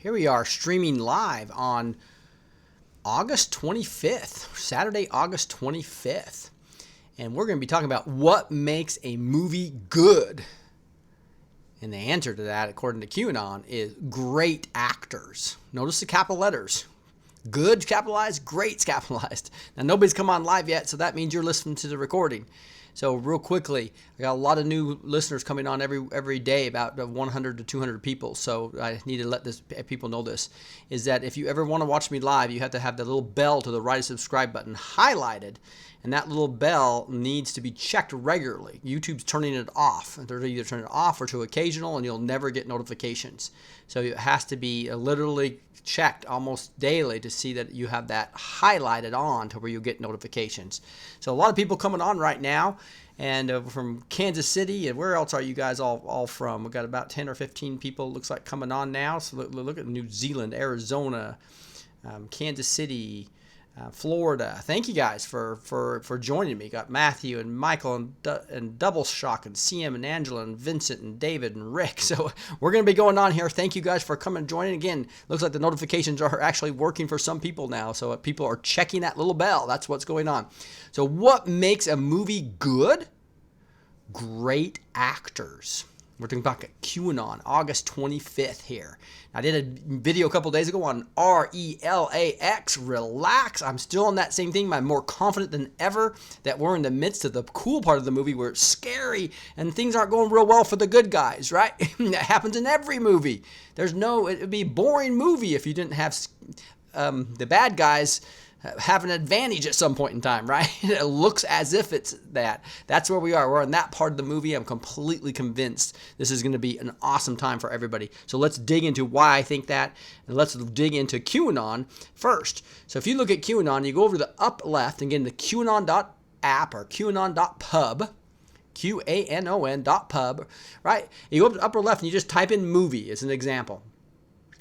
Here we are streaming live on August 25th, Saturday, August 25th. And we're going to be talking about what makes a movie good. And the answer to that, according to Cueanon, is great actors. Notice the capital letters. Good capitalized, great's capitalized. Now, nobody's come on live yet, so that means you're listening to the recording. So real quickly, I got a lot of new listeners coming on every day, about 100 to 200 people. So I need to let people know this, is that if you ever want to watch me live, you have to have the little bell to the right of subscribe button highlighted. And that little bell needs to be checked regularly. YouTube's turning it off. They're either turning it off or to occasional, and you'll never get notifications. So it has to be literally checked almost daily to see that you have that highlighted on to where you get notifications. So a lot of people coming on right now, and from Kansas City, and where else are you guys all from? We've got about 10 or 15 people, looks like, coming on now. So look at New Zealand, Arizona, Kansas City, Florida. Thank you guys for joining me. Got Matthew and Michael and Double Shock and CM and Angela and Vincent and David and Rick. So we're going to be going on here. Thank you guys for coming and joining. Again, looks like the notifications are actually working for some people now. So people are checking that little bell. That's what's going on. So what makes a movie good? Great actors. We're talking about Cueanon, August 25th here. I did a video a couple days ago on RELAX, relax. I'm still on that same thing. I'm more confident than ever that we're in the midst of the cool part of the movie where it's scary and things aren't going real well for the good guys, right? That happens in every movie. It would be a boring movie if you didn't have the bad guys have an advantage at some point in time, right? It looks as if it's that. That's where we are. We're in that part of the movie. I'm completely convinced this is going to be an awesome time for everybody. So let's dig into why I think that, and let's dig into Cueanon first. So if you look at Cueanon, you go over to the up left and get into Cueanon.app or Cueanon.pub. Cuanon.pub, right? You go up to the upper left and you just type in movie as an example.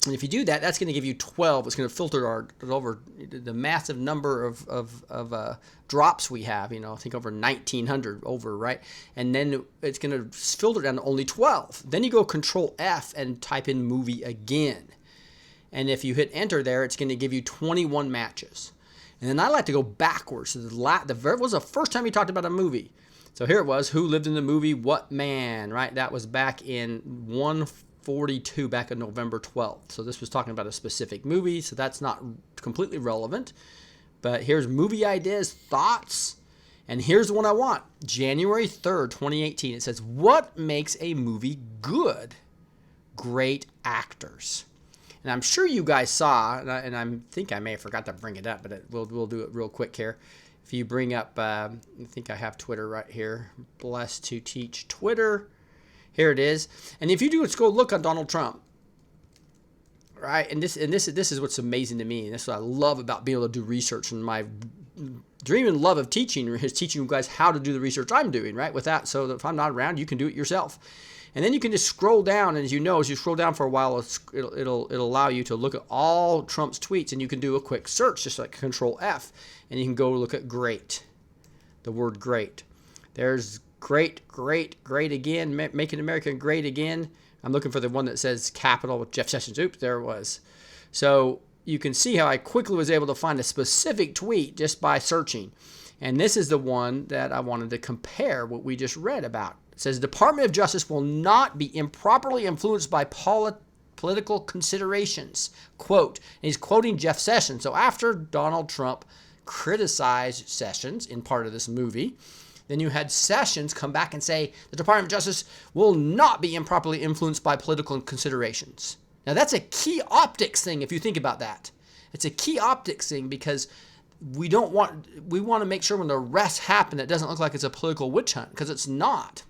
And if you do that, that's going to give you 12. It's going to filter over the massive number of drops we have. I think over 1,900 over, right? And then it's going to filter down to only 12. Then you go Control F and type in movie again. And if you hit enter there, it's going to give you 21 matches. And then I like to go backwards. So what was the first time you talked about a movie? So here it was. Who lived in the movie? What man? Right? That was back in 142, back on November 12th. So this was talking about a specific movie, so that's not completely relevant. But here's movie ideas, thoughts, and here's the one I want. January 3rd, 2018. It says, what makes a movie good? Great actors. And I'm sure you guys saw, and I think I may have forgot to bring it up, but we'll do it real quick here. If you bring up, I think I have Twitter right here. Blessed to teach Twitter. Here it is. And if you do, let's go look on Donald Trump. Right? And this is what's amazing to me. And this is what I love about being able to do research. And my dream and love of teaching is teaching you guys how to do the research I'm doing, right? With that, so that if I'm not around, you can do it yourself. And then you can just scroll down, and as you know, as you scroll down for a while, it'll allow you to look at all Trump's tweets, and you can do a quick search, just like Control F, and you can go look at great, the word great. There's great again, making America great again. I'm looking for the one that says capital with Jeff Sessions. Oops, there it was. So you can see how I quickly was able to find a specific tweet just by searching. And this is the one that I wanted to compare what we just read about. It says, Department of Justice will not be improperly influenced by political considerations. Quote, and he's quoting Jeff Sessions. So after Donald Trump criticized Sessions in part of this movie, then you had Sessions come back and say the Department of Justice will not be improperly influenced by political considerations. Now that's a key optics thing if you think about that. It's a key optics thing because we want to make sure when the arrests happen, it doesn't look like it's a political witch hunt, because it's not.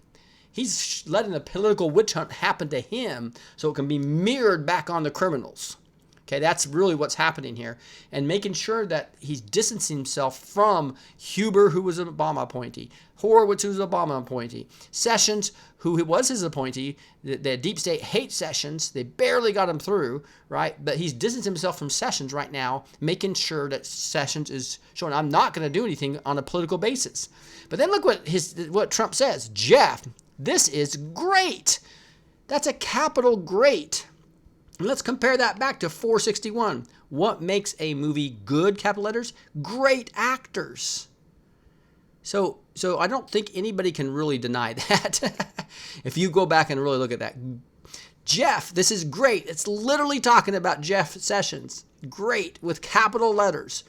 He's letting a political witch hunt happen to him so it can be mirrored back on the criminals. Okay, that's really what's happening here. And making sure that he's distancing himself from Huber, who was an Obama appointee, Horowitz, who was an Obama appointee, Sessions, who was his appointee. The deep state hates Sessions. They barely got him through, right? But he's distancing himself from Sessions right now, making sure that Sessions is showing, I'm not going to do anything on a political basis. But then look what Trump says. Jeff, this is great. That's a capital great. Let's compare that back to 461. What makes a movie good, capital letters? Great actors. So I don't think anybody can really deny that. If you go back and really look at that. Jeff, this is great. It's literally talking about Jeff Sessions. Great, with capital letters.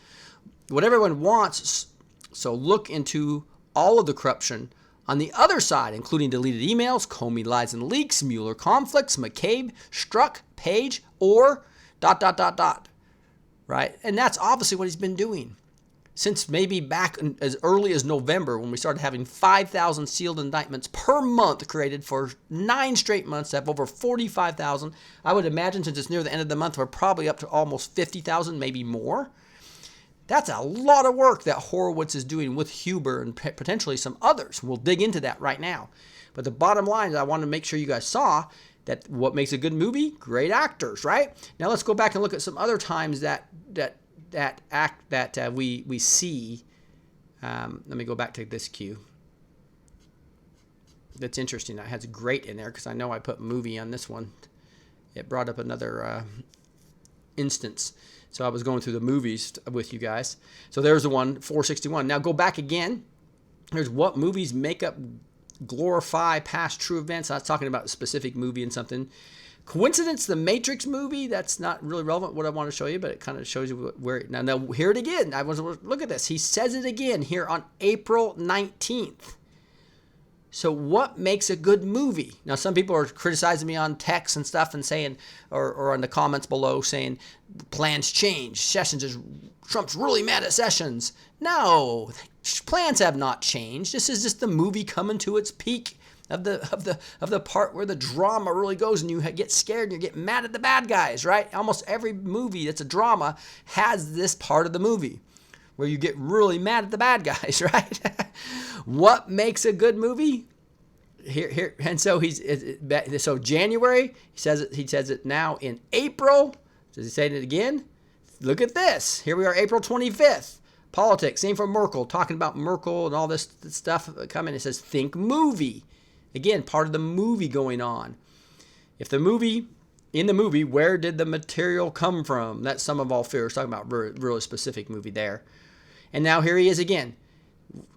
What everyone wants, so look into all of the corruption on the other side, including deleted emails, Comey lies and leaks, Mueller conflicts, McCabe, Strzok, Page, or ... Right? And that's obviously what he's been doing. Since maybe back as early as November, when we started having 5,000 sealed indictments per month created for 9 straight months to have over 45,000. I would imagine since it's near the end of the month, we're probably up to almost 50,000, maybe more. That's a lot of work that Horowitz is doing with Huber and potentially some others. We'll dig into that right now. But the bottom line is I want to make sure you guys saw that what makes a good movie? Great actors, right? Now let's go back and look at some other times that we see. Let me go back to this cue. That's interesting. That has great in there because I know I put movie on this one. It brought up another instance. So I was going through the movies with you guys. So there's the one, 461. Now go back again. Here's what movies make up, glorify past true events. I was talking about a specific movie and something. Coincidence, the Matrix movie, that's not really relevant what I want to show you, but it kind of shows you where. Now hear it again. Look at this. He says it again here on April 19th. So what makes a good movie? Now, some people are criticizing me on text and stuff and saying, or on the comments below saying, plans change. Trump's really mad at Sessions. No, plans have not changed. This is just the movie coming to its peak of the part where the drama really goes and you get scared and you get mad at the bad guys, right? Almost every movie that's a drama has this part of the movie where you get really mad at the bad guys, right? What makes a good movie? Here, and so so January, he says it now in April. Does he say it again? Look at this. Here we are, April 25th. Politics, same for Merkel, talking about Merkel and all this stuff coming. It says think movie. Again, part of the movie going on. In the movie, where did the material come from? That's Sum of All Fears, talking about really specific movie there. And now here he is again.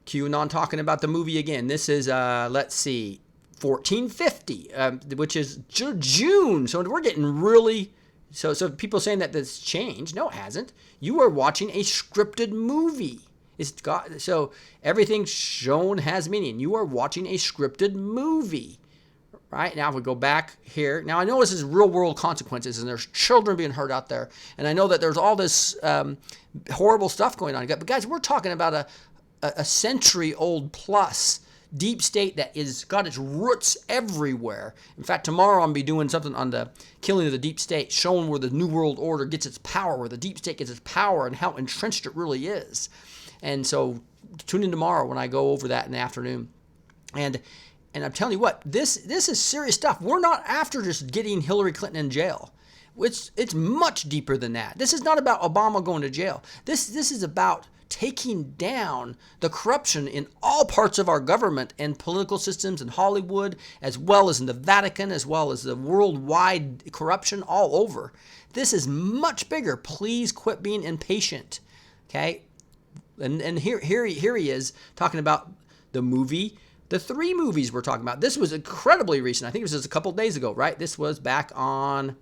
Cueanon talking about the movie again. This is, let's see, 1450, which is June. So we're getting really... So people saying that this changed. No, it hasn't. You are watching a scripted movie. So everything shown has meaning. You are watching a scripted movie. Right? Now if we go back here. Now I know this is real world consequences and there's children being hurt out there. And I know that there's all this horrible stuff going on. But guys, we're talking about a century old plus deep state that is got its roots everywhere. In fact, tomorrow I'm going to be doing something on the killing of the deep state, showing where the New World Order gets its power, where the deep state gets its power and how entrenched it really is. And so tune in tomorrow when I go over that in the afternoon. And I'm telling you what, this is serious stuff. We're not after just getting Hillary Clinton in jail. It's much deeper than that. This is not about Obama going to jail. This is about taking down the corruption in all parts of our government and political systems in Hollywood, as well as in the Vatican, as well as the worldwide corruption all over. This is much bigger. Please quit being impatient. Okay? And here he is talking about the movie. The 3 movies we're talking about. This was incredibly recent. I think it was just a couple of days ago, right? This was back on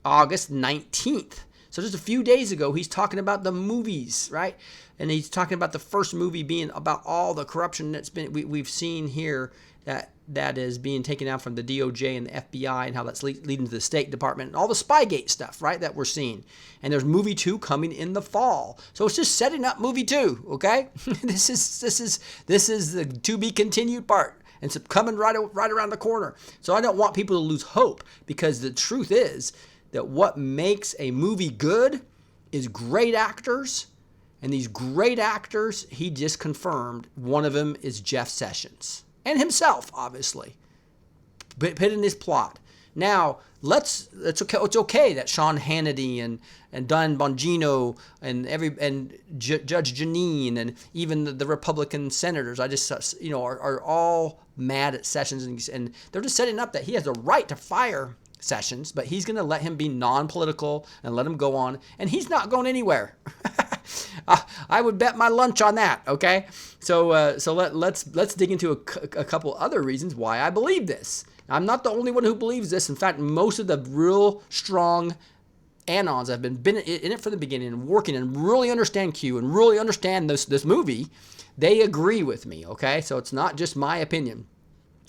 August 19th. So just a few days ago, he's talking about the movies, right? And he's talking about the first movie being about all the corruption that's been we've seen here that is being taken out from the DOJ and the FBI and how that's leading to the State Department and all the Spygate stuff, right, that we're seeing. And there's movie 2 coming in the fall. So it's just setting up movie 2, okay? This is the to be continued part. And it's coming right around the corner. So I don't want people to lose hope because the truth is that what makes a movie good is great actors. And these great actors, he just confirmed, one of them is Jeff Sessions. And himself, obviously, put in his plot. Now, it's okay that Sean Hannity and Don Bongino and Judge Janine and even the Republican senators, are all mad at Sessions and they're just setting up that he has the right to fire Sessions, but he's going to let him be non-political and let him go on, and he's not going anywhere. I would bet my lunch on that. Okay, so let's dig into a couple other reasons why I believe this. I'm not the only one who believes this. In fact, most of the real strong anons have been in it from the beginning and working and really understand Q and really understand this movie. They agree with me. Okay, so it's not just my opinion.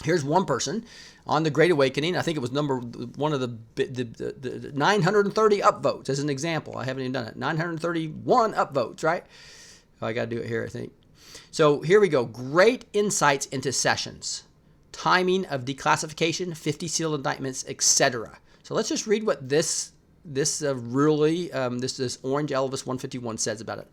Here's one person on the Great Awakening. I think it was number one of the 930 upvotes as an example. I haven't even done it. 931 upvotes, right? Oh, I got to do it here, I think. So here we go. Great insights into Sessions, timing of declassification, 50 sealed indictments, etc. So let's just read what this Orange Elvis 151 says about it.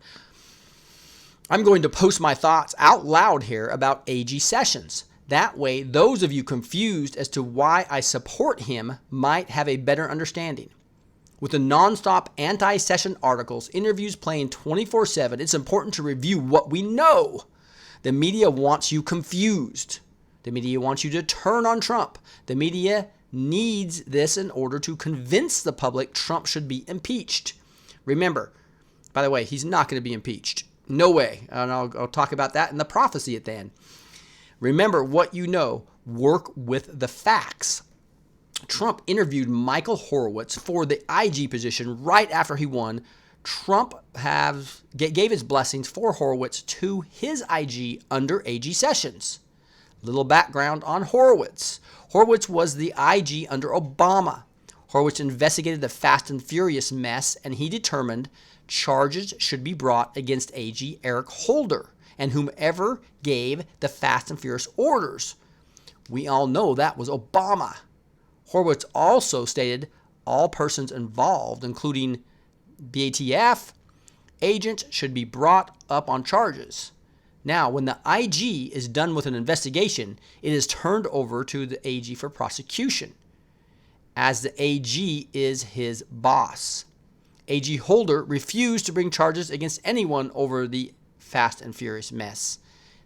I'm going to post my thoughts out loud here about AG Sessions. That way, those of you confused as to why I support him might have a better understanding. With the nonstop anti-session articles, interviews playing 24/7, it's important to review what we know. The media wants you confused. The media wants you to turn on Trump. The media needs this in order to convince the public Trump should be impeached. Remember, by the way, he's not going to be impeached. No way. And I'll talk about that in the prophecy at the end. Remember what you know. Work with the facts. Trump interviewed Michael Horowitz for the IG position right after he won. Trump gave his blessings for Horowitz to his IG under AG Sessions. Little background on Horowitz. Horowitz was the IG under Obama. Horowitz investigated the Fast and Furious mess, and he determined charges should be brought against AG Eric Holder and whomever gave the Fast and Furious orders. We all know that was Obama. Horowitz also stated all persons involved, including BATF agents, should be brought up on charges. Now, when the IG is done with an investigation, it is turned over to the AG for prosecution, as the AG is his boss. AG Holder refused to bring charges against anyone over the Fast and Furious mess.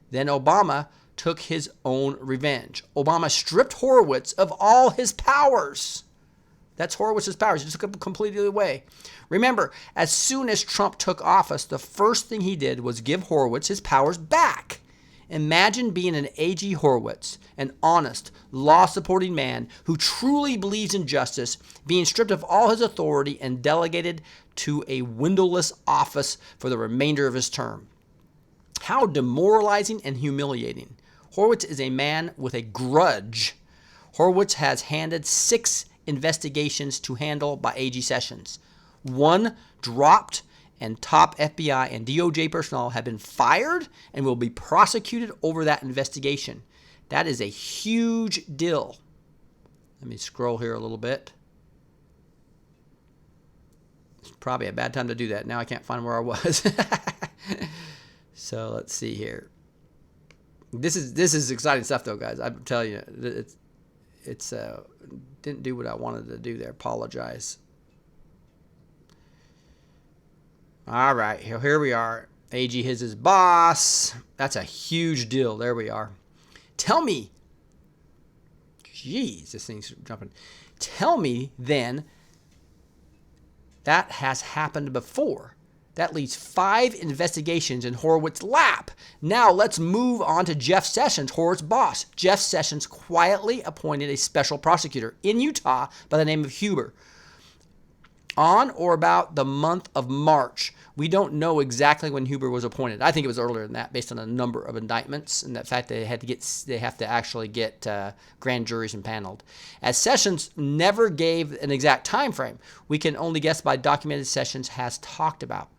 Then Obama took his own revenge. Obama stripped Horowitz of all his powers. That's Horowitz's powers. He just took them completely away. Remember, as soon as Trump took office, the first thing he did was give Horowitz his powers back. Imagine being an AG Horowitz, an honest, law-supporting man who truly believes in justice, being stripped of all his authority and delegated to a windowless office for the remainder of his term. How demoralizing and humiliating. Horowitz is a man with a grudge. Horowitz has handed 6 investigations to handle by AG Sessions. 1 dropped, and top FBI and DOJ personnel have been fired and will be prosecuted over that investigation. That is a huge deal. Let me scroll here a little bit. It's probably a bad time to do that. Now I can't find where I was. So let's see here. This is exciting stuff, though, guys. I'm telling you, it's didn't do what I wanted to do there. Apologize. All right, here we are. AG is his boss. That's a huge deal. There we are. Tell me. Jeez, this thing's jumping. Tell me then that has happened before. That leaves 5 investigations in Horowitz's lap. Now let's move on to Jeff Sessions, Horowitz's boss. Jeff Sessions quietly appointed a special prosecutor in Utah by the name of Huber. On or about the month of March. We don't know exactly when Huber was appointed. I think it was earlier than that, based on a number of indictments and the fact they have to actually get grand juries impaneled. As Sessions never gave an exact time frame, we can only guess by documented Sessions has talked about.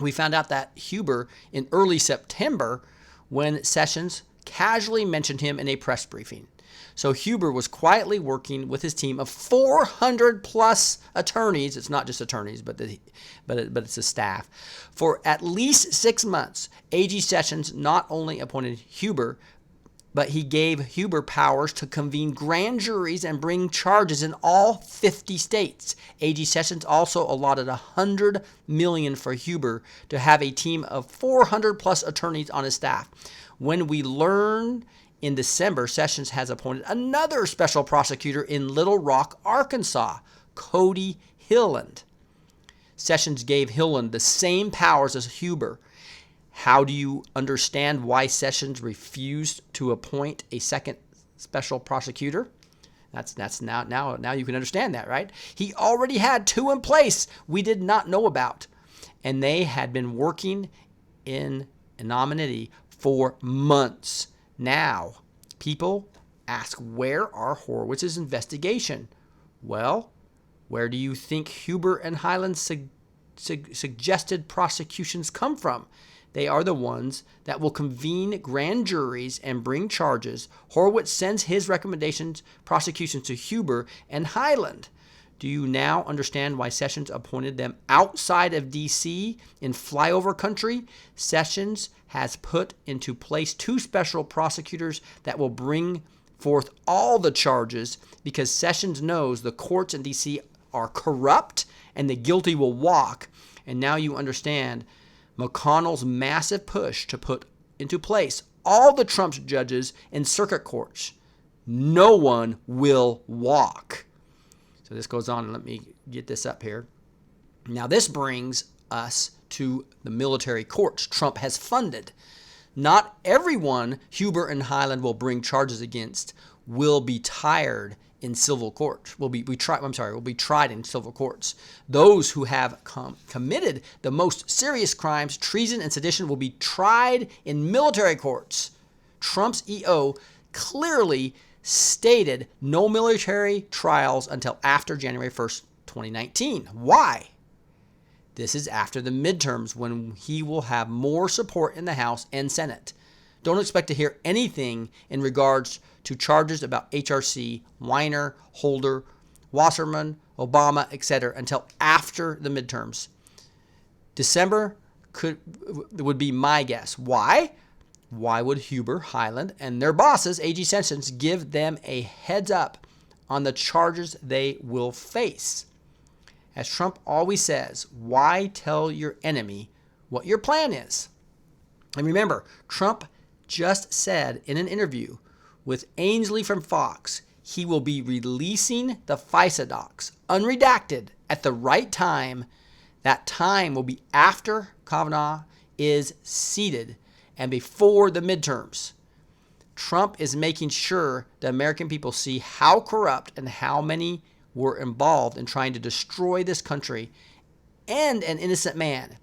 We found out that Huber in early September, when Sessions casually mentioned him in a press briefing. So Huber was quietly working with his team of 400 plus attorneys. It's not just attorneys, but it's a staff. For at least 6 months, AG Sessions not only appointed Huber, but he gave Huber powers to convene grand juries and bring charges in all 50 states. AG Sessions also allotted $100 million for Huber to have a team of 400 plus attorneys on his staff. When we learn In December, Sessions has appointed another special prosecutor in Little Rock, Arkansas, Cody Hilland. Sessions gave Hilland the same powers as Huber. How do you understand why Sessions refused to appoint a second special prosecutor? That's now you can understand that, right? He already had two in place we did not know about, and they had been working in anonymity for months. Now, people ask, where are Horowitz's investigation? Well, where do you think Huber and Highland's suggested prosecutions come from? They are the ones that will convene grand juries and bring charges. Horowitz sends his recommendations, prosecutions to Huber and Highland. Do you now understand why Sessions appointed them outside of D.C. in flyover country? Sessions has put into place two special prosecutors that will bring forth all the charges because Sessions knows the courts in D.C. are corrupt and the guilty will walk. And now you understand McConnell's massive push to put into place all the Trump's judges in circuit courts. No one will walk. So this goes on, and let me get this up here. Now this brings us to the military courts Trump has funded. Not everyone Huber and Highland will bring charges against will be tried in civil courts. Will be tried in civil courts. Those who have committed the most serious crimes, treason and sedition, will be tried in military courts. Trump's EO clearly stated no military trials until after January 1st, 2019. Why? This is after the midterms when he will have more support in the House and Senate. Don't expect to hear anything in regards to charges about HRC, Weiner, Holder, Wasserman, Obama, etc. until after the midterms. December would be my guess. Why? Why would Huber, Highland, and their bosses, AG Sessions, give them a heads up on the charges they will face? As Trump always says, why tell your enemy what your plan is? And remember, Trump just said in an interview with Ainsley from Fox, he will be releasing the FISA docs, unredacted, at the right time. That time will be after Kavanaugh is seated and before the midterms. Trump is making sure the American people see how corrupt and how many were involved in trying to destroy this country and an innocent man.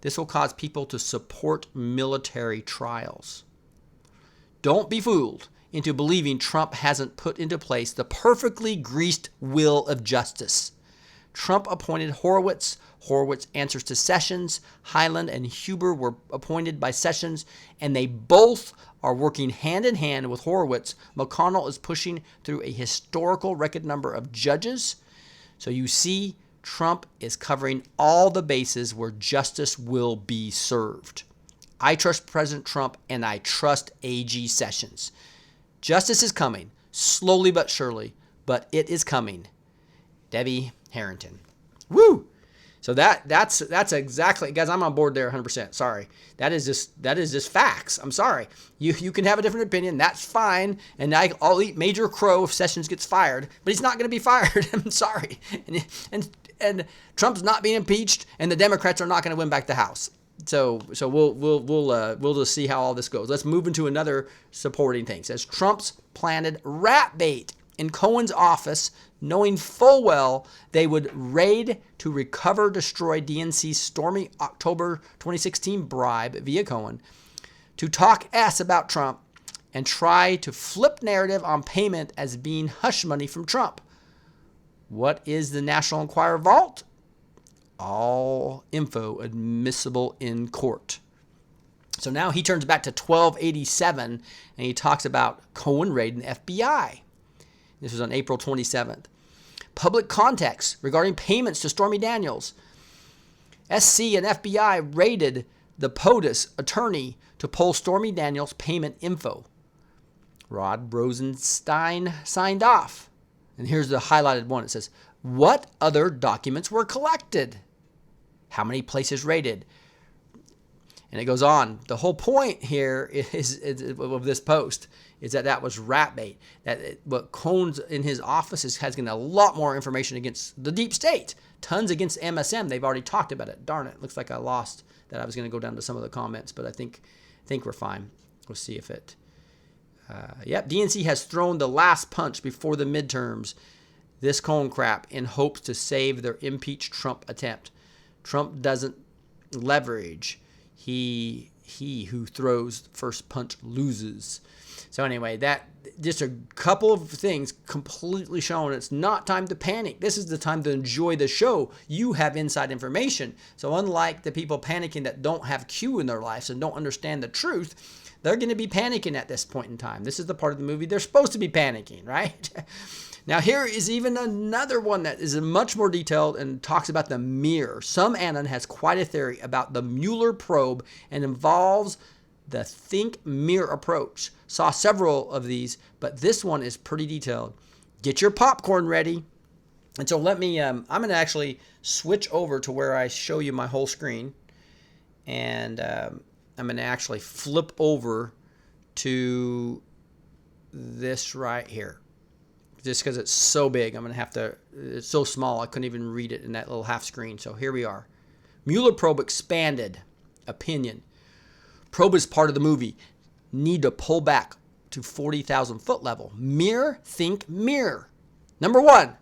This will cause people to support military trials. Don't be fooled into believing Trump hasn't put into place the perfectly greased wheel of justice. Trump appointed Horowitz. Horowitz answers to Sessions. Highland and Huber were appointed by Sessions, and they both are working hand in hand with Horowitz. McConnell is pushing through a historical record number of judges. So you see, Trump is covering all the bases where justice will be served. I trust President Trump, and I trust AG Sessions. Justice is coming, slowly but surely, but it is coming. Debbie Harrington. Woo! So that's exactly, guys, I'm on board there 100%. Sorry. That is just facts. I'm sorry. You can have a different opinion. That's fine. And I'll eat Major Crow if Sessions gets fired, but he's not going to be fired. I'm sorry. And Trump's not being impeached, and the Democrats are not going to win back the House. So we'll just see how all this goes. Let's move into another supporting thing. It says Trump's planted rat bait in Cohen's office, knowing full well they would raid to recover, destroy DNC's stormy October 2016 bribe via Cohen, to talk S about Trump and try to flip narrative on payment as being hush money from Trump. What is the National Enquirer vault? All info admissible in court. So now he turns back to 1287 and he talks about Cohen raid and FBI. This was on April 27th. Public context regarding payments to Stormy Daniels. SC and FBI raided the POTUS attorney to pull Stormy Daniels' payment info. Rod Rosenstein signed off. And here's the highlighted one. It says, what other documents were collected? How many places raided? And it goes on. The whole point here is of this post is that was rat bait. What Cohen's in his office has getting a lot more information against the deep state. Tons against MSM. They've already talked about it. Darn it. Looks like I lost that. I was going to go down to some of the comments, but I think we're fine. We'll see if it... Yep, DNC has thrown the last punch before the midterms. This Cohen crap in hopes to save their impeach Trump attempt. Trump doesn't leverage. He who throws the first punch loses. So anyway, that just a couple of things completely showing it's not time to panic. This is the time to enjoy the show. You have inside information. So unlike the people panicking that don't have Q in their lives and don't understand the truth, they're going to be panicking at this point in time. This is the part of the movie they're supposed to be panicking, right? Now here is even another one that is much more detailed and talks about the mirror. Some Anon has quite a theory about the Mueller probe and involves the think mirror approach. Saw several of these, but this one is pretty detailed. Get your popcorn ready. And so let me, I'm going to actually switch over to where I show you my whole screen. And I'm going to actually flip over to this right here. Just because it's so big, I'm going to have to, it's so small, I couldn't even read it in that little half screen. So here we are. Mueller probe expanded. Opinion. Probe is part of the movie. Need to pull back to 40,000 foot level. Mirror, think mirror. Number 1,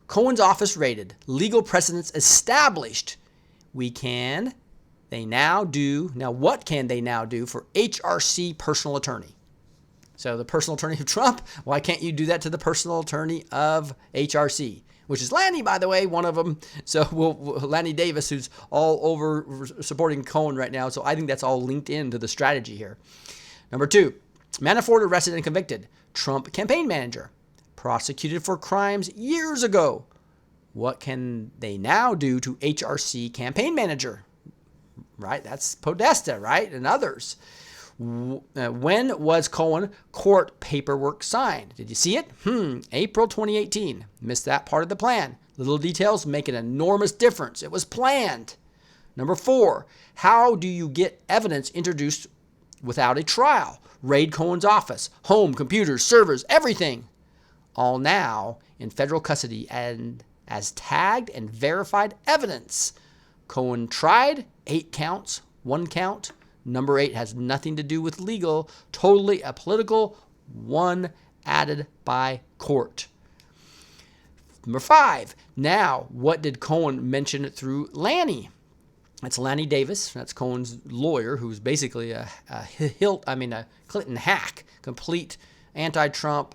Cohen's office raided. Legal precedents established. They now do, now what can they now do for HRC personal attorney? So the personal attorney of Trump, why can't you do that to the personal attorney of HRC? Which is Lanny, by the way, one of them. So Lanny Davis, who's all over supporting Cohen right now. So I think that's all linked into the strategy here. Number 2, Manafort arrested and convicted. Trump campaign manager. Prosecuted for crimes years ago. What can they now do to HRC campaign manager? Right? That's Podesta, right? And others. When was Cohen court paperwork signed? Did you see it? April 2018. Missed that part of the plan. Little details make an enormous difference. It was planned. Number 4, how do you get evidence introduced without a trial? Raid Cohen's office, home, computers, servers, everything. All now in federal custody and as tagged and verified evidence. Cohen tried, 8 counts, 1 count. Number 8 has nothing to do with legal, totally a political, 1 added by court. Number 5, now what did Cohen mention through Lanny? That's Lanny Davis, that's Cohen's lawyer, who's basically a Clinton hack, complete anti-Trump,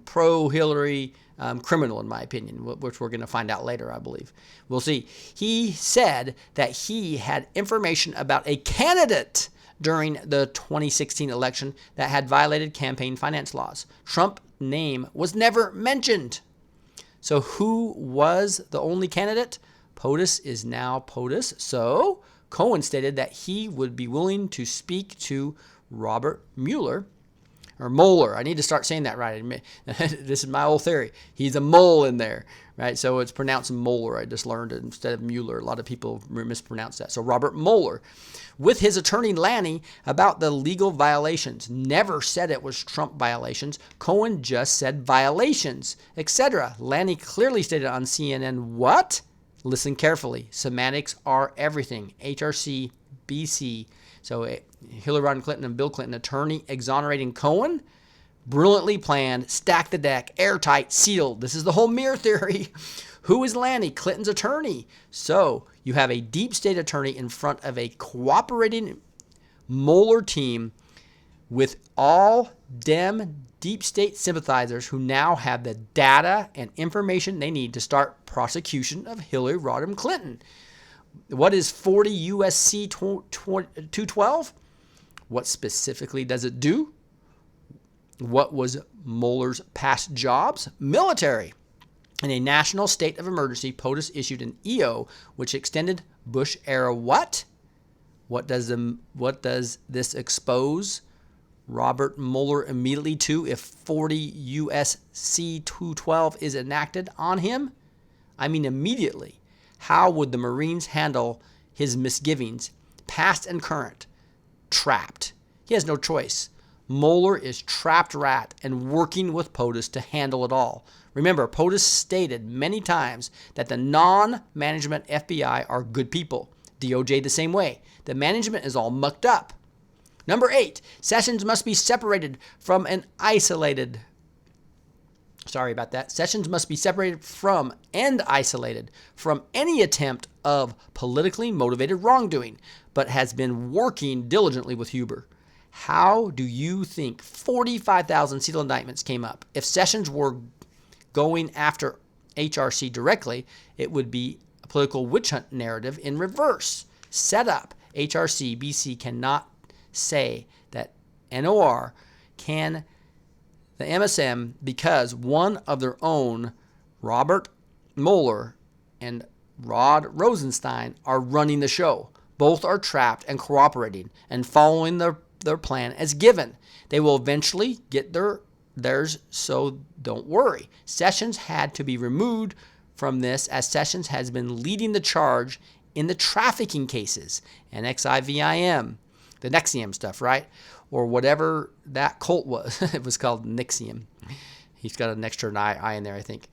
pro-Hillary criminal, in my opinion, which we're going to find out later, I believe. We'll see. He said that he had information about a candidate during the 2016 election that had violated campaign finance laws. Trump's name was never mentioned. So who was the only candidate? POTUS is now POTUS. So Cohen stated that he would be willing to speak to Robert Mueller. Or Mueller. I need to start saying that right. This is my old theory. He's a mole in there, right? So it's pronounced Mueller. I just learned it instead of Mueller. A lot of people mispronounce that. So Robert Mueller, with his attorney Lanny, about the legal violations. Never said it was Trump violations. Cohen just said violations, etc. Lanny clearly stated on CNN, what? Listen carefully. Semantics are everything. HRC, BC. So Hillary Rodham Clinton and Bill Clinton, attorney exonerating Cohen, brilliantly planned, stacked the deck, airtight, sealed. This is the whole mirror theory. Who is Lanny? Clinton's attorney. So you have a deep state attorney in front of a cooperating Mueller team with all Dem deep state sympathizers who now have the data and information they need to start prosecution of Hillary Rodham Clinton. What is 40 U.S.C. 212? What specifically does it do? What was Mueller's past jobs? Military. In a national state of emergency, POTUS issued an EO which extended Bush-era what? What does this expose Robert Mueller immediately to if 40 U.S.C. 212 is enacted on him? I mean immediately. How would the Marines handle his misgivings? past and current, trapped. He has no choice. Mueller is trapped rat and working with POTUS to handle it all. Remember, POTUS stated many times that the non-management FBI are good people. DOJ the same way. The management is all mucked up. Number 8, Sessions must be separated from and isolated. Sessions must be separated from and isolated from any attempt of politically motivated wrongdoing, but has been working diligently with Huber. How do you think 45,000 sealed indictments came up? If Sessions were going after HRC directly, it would be a political witch hunt narrative in reverse. Set up. HRC, BC cannot say that NOR can the MSM because one of their own, Robert Mueller and Rod Rosenstein, are running the show. Both are trapped and cooperating and following their plan as given. They will eventually get theirs, so don't worry. Sessions had to be removed from this as Sessions has been leading the charge in the trafficking cases, NXIVIM, the NXIVM stuff, right? Or whatever that cult was. It was called NXIVM. He's got an extra I in there, I think.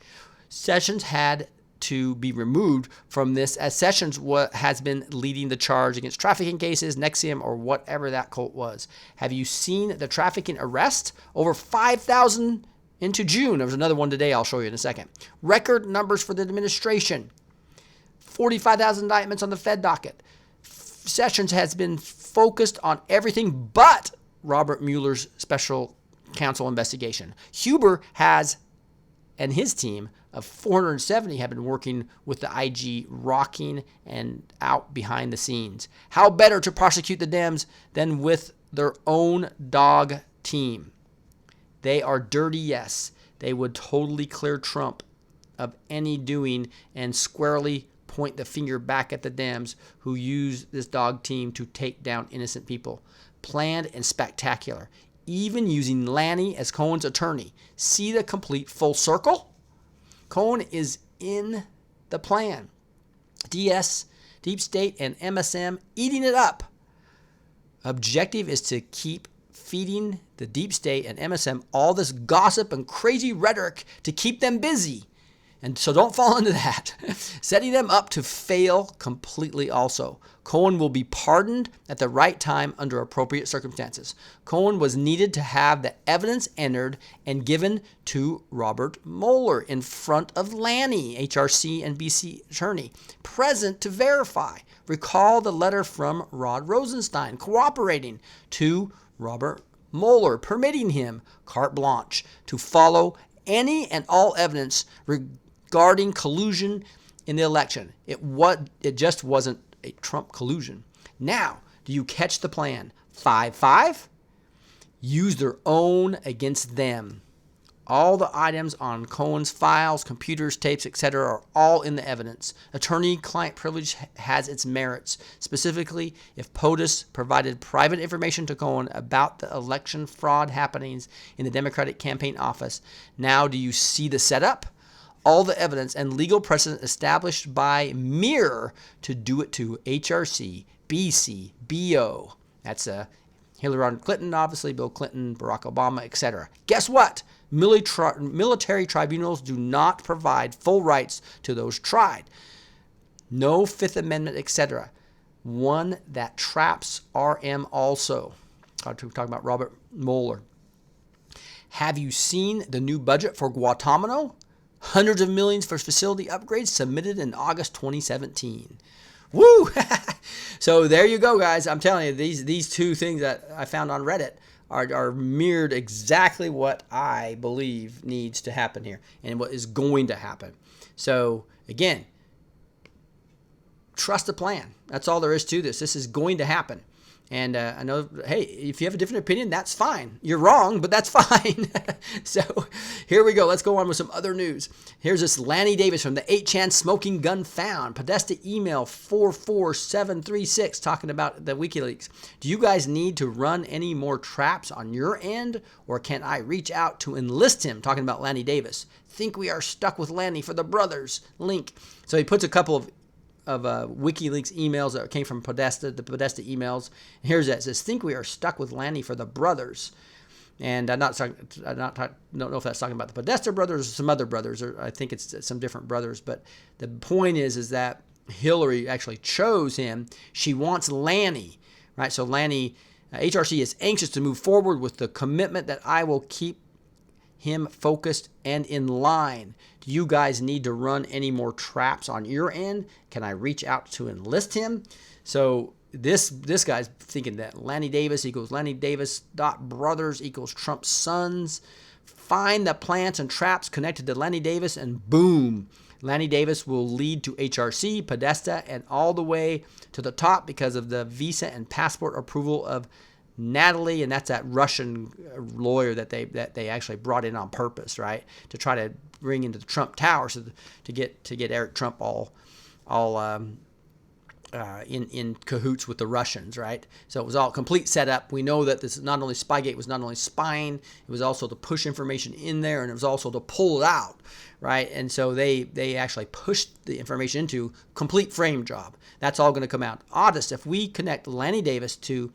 Sessions had to be removed from this as Sessions has been leading the charge against trafficking cases, NXIVM, or whatever that cult was. Have you seen the trafficking arrest? Over 5,000 into June. There was another one today I'll show you in a second. Record numbers for the administration. 45,000 indictments on the Fed docket. Sessions has been focused on everything but Robert Mueller's special counsel investigation. Huber has, and his team of 470 have been working with the IG, rocking and out behind the scenes. How better to prosecute the Dems than with their own dog team? They are dirty, yes. They would totally clear Trump of any doing and squarely point the finger back at the Dems who use this dog team to take down innocent people. Planned and spectacular. Even using Lanny as Cohen's attorney. See the complete full circle? Cohen is in the plan. DS, Deep State, and MSM eating it up. Objective is to keep feeding the Deep State and MSM all this gossip and crazy rhetoric to keep them busy. And so don't fall into that. Setting them up to fail completely also. Cohen will be pardoned at the right time under appropriate circumstances. Cohen was needed to have the evidence entered and given to Robert Mueller in front of Lanny, HRC and BC attorney, present to verify. Recall the letter from Rod Rosenstein cooperating to Robert Mueller, permitting him carte blanche to follow any and all evidence regarding collusion in the election. It just wasn't a Trump collusion. Now, do you catch the plan? 5-5? Use their own against them. All the items on Cohen's files, computers, tapes, etc. are all in the evidence. Attorney-client privilege has its merits, specifically if POTUS provided private information to Cohen about the election fraud happenings in the Democratic campaign office. Now, do you see the setup? All the evidence and legal precedent established by Mir to do it to HRC, BC, BO. That's Hillary Clinton, obviously, Bill Clinton, Barack Obama, etc. Guess what? Military tribunals do not provide full rights to those tried. No Fifth Amendment, etc. One that traps RM also. Talking about Robert Mueller. Have you seen the new budget for Guantanamo? Hundreds of millions for facility upgrades submitted in August 2017. Woo! So there you go, guys. I'm telling you, these two things that I found on Reddit are mirrored exactly what I believe needs to happen here and what is going to happen. So again, trust the plan. That's all there is to this. This is going to happen. And I know, hey, if you have a different opinion, that's fine. You're wrong, but that's fine. So here we go. Let's go on with some other news. Here's this Lanny Davis from the 8chan smoking gun found. Podesta email 44736 talking about the WikiLeaks. Do you guys need to run any more traps on your end, or can I reach out to enlist him? Talking about Lanny Davis. Think we are stuck with Lanny for the brothers. Link. So he puts a couple of WikiLeaks emails that came from Podesta, the Podesta emails. And here's that. It says, think we are stuck with Lanny for the brothers. And don't know if that's talking about the Podesta brothers or some other brothers, or I think it's some different brothers. But the point is that Hillary actually chose him. She wants Lanny, right? So Lanny, HRC is anxious to move forward with the commitment that I will keep him focused and in line. Do you guys need to run any more traps on your end? Can I reach out to enlist him? So this guy's thinking that Lanny Davis equals Lanny Davis dot brothers equals Trump's sons. Find the plants and traps connected to Lanny Davis, and boom, Lanny Davis will lead to HRC, Podesta, and all the way to the top because of the visa and passport approval of Natalie, and that's that Russian lawyer that they actually brought in on purpose, right, to try to bring into the Trump Tower, so to get Eric Trump all in cahoots with the Russians, right? So it was all complete setup. We know that this not only Spygate was not only spying, it was also to push information in there, and it was also to pull it out, right? And so they actually pushed the information into complete frame job. That's all going to come out. Oddest, if we connect Lanny Davis to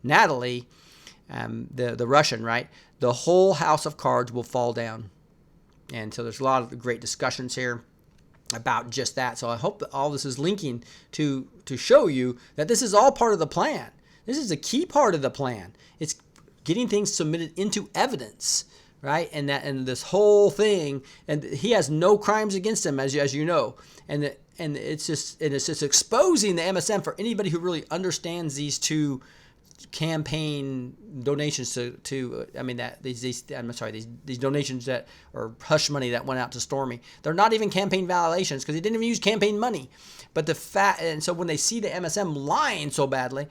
Natalie, the Russian, right, the whole house of cards will fall down. And so there's a lot of great discussions here about just that. So I hope that all this is linking to show you that this is all part of the plan. This is a key part of the plan. It's getting things submitted into evidence, right? And this whole thing, and he has no crimes against him, as you know, and it's just exposing the MSM for anybody who really understands these two campaign donations these donations that or hush money that went out to Stormy. They're not even campaign violations because he didn't even use campaign money. But and so when they see the MSM lying so badly,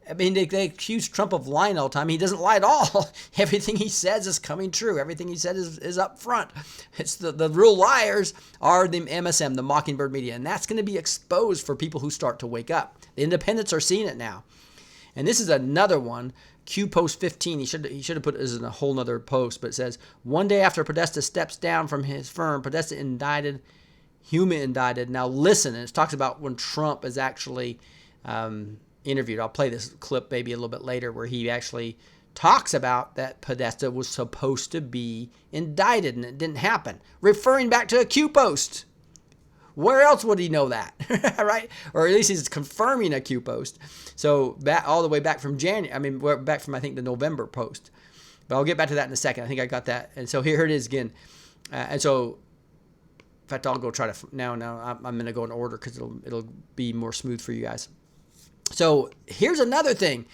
I mean, they accuse Trump of lying all the time. He doesn't lie at all. Everything he says is coming true. Everything he said is up front. It's the real liars are the MSM, the Mockingbird media, and that's going to be exposed for people who start to wake up. The independents are seeing it now. And this is another one, Q post 15. He should have put this in a whole nother post, but it says, one day after Podesta steps down from his firm, Podesta indicted, Huma indicted. Now listen, and it talks about when Trump is actually interviewed. I'll play this clip maybe a little bit later where he actually talks about that Podesta was supposed to be indicted and it didn't happen, referring back to a Q post. Where else would he know that, right? Or at least he's confirming a Q post. So all the way back from we're back from, I think, the November post. But I'll get back to that in a second. I think I got that. And so here it is again. And so, in fact, I'll go try to, now I'm going to go in order because it'll be more smooth for you guys. So here's another thing.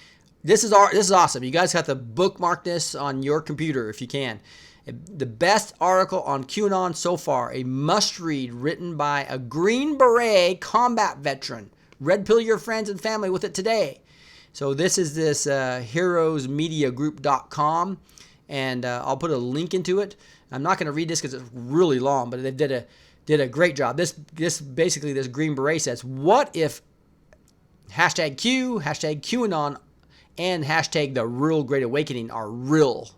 This is awesome. You guys have to bookmark this on your computer if you can. The best article on QAnon so far, a must-read written by a Green Beret combat veteran. Red pill your friends and family with it today. So this is this heroesmediagroup.com, and I'll put a link into it. I'm not going to read this because it's really long, but they did a great job. This basically, this Green Beret says, what if hashtag Q, hashtag QAnon, and hashtag the real Great Awakening are real?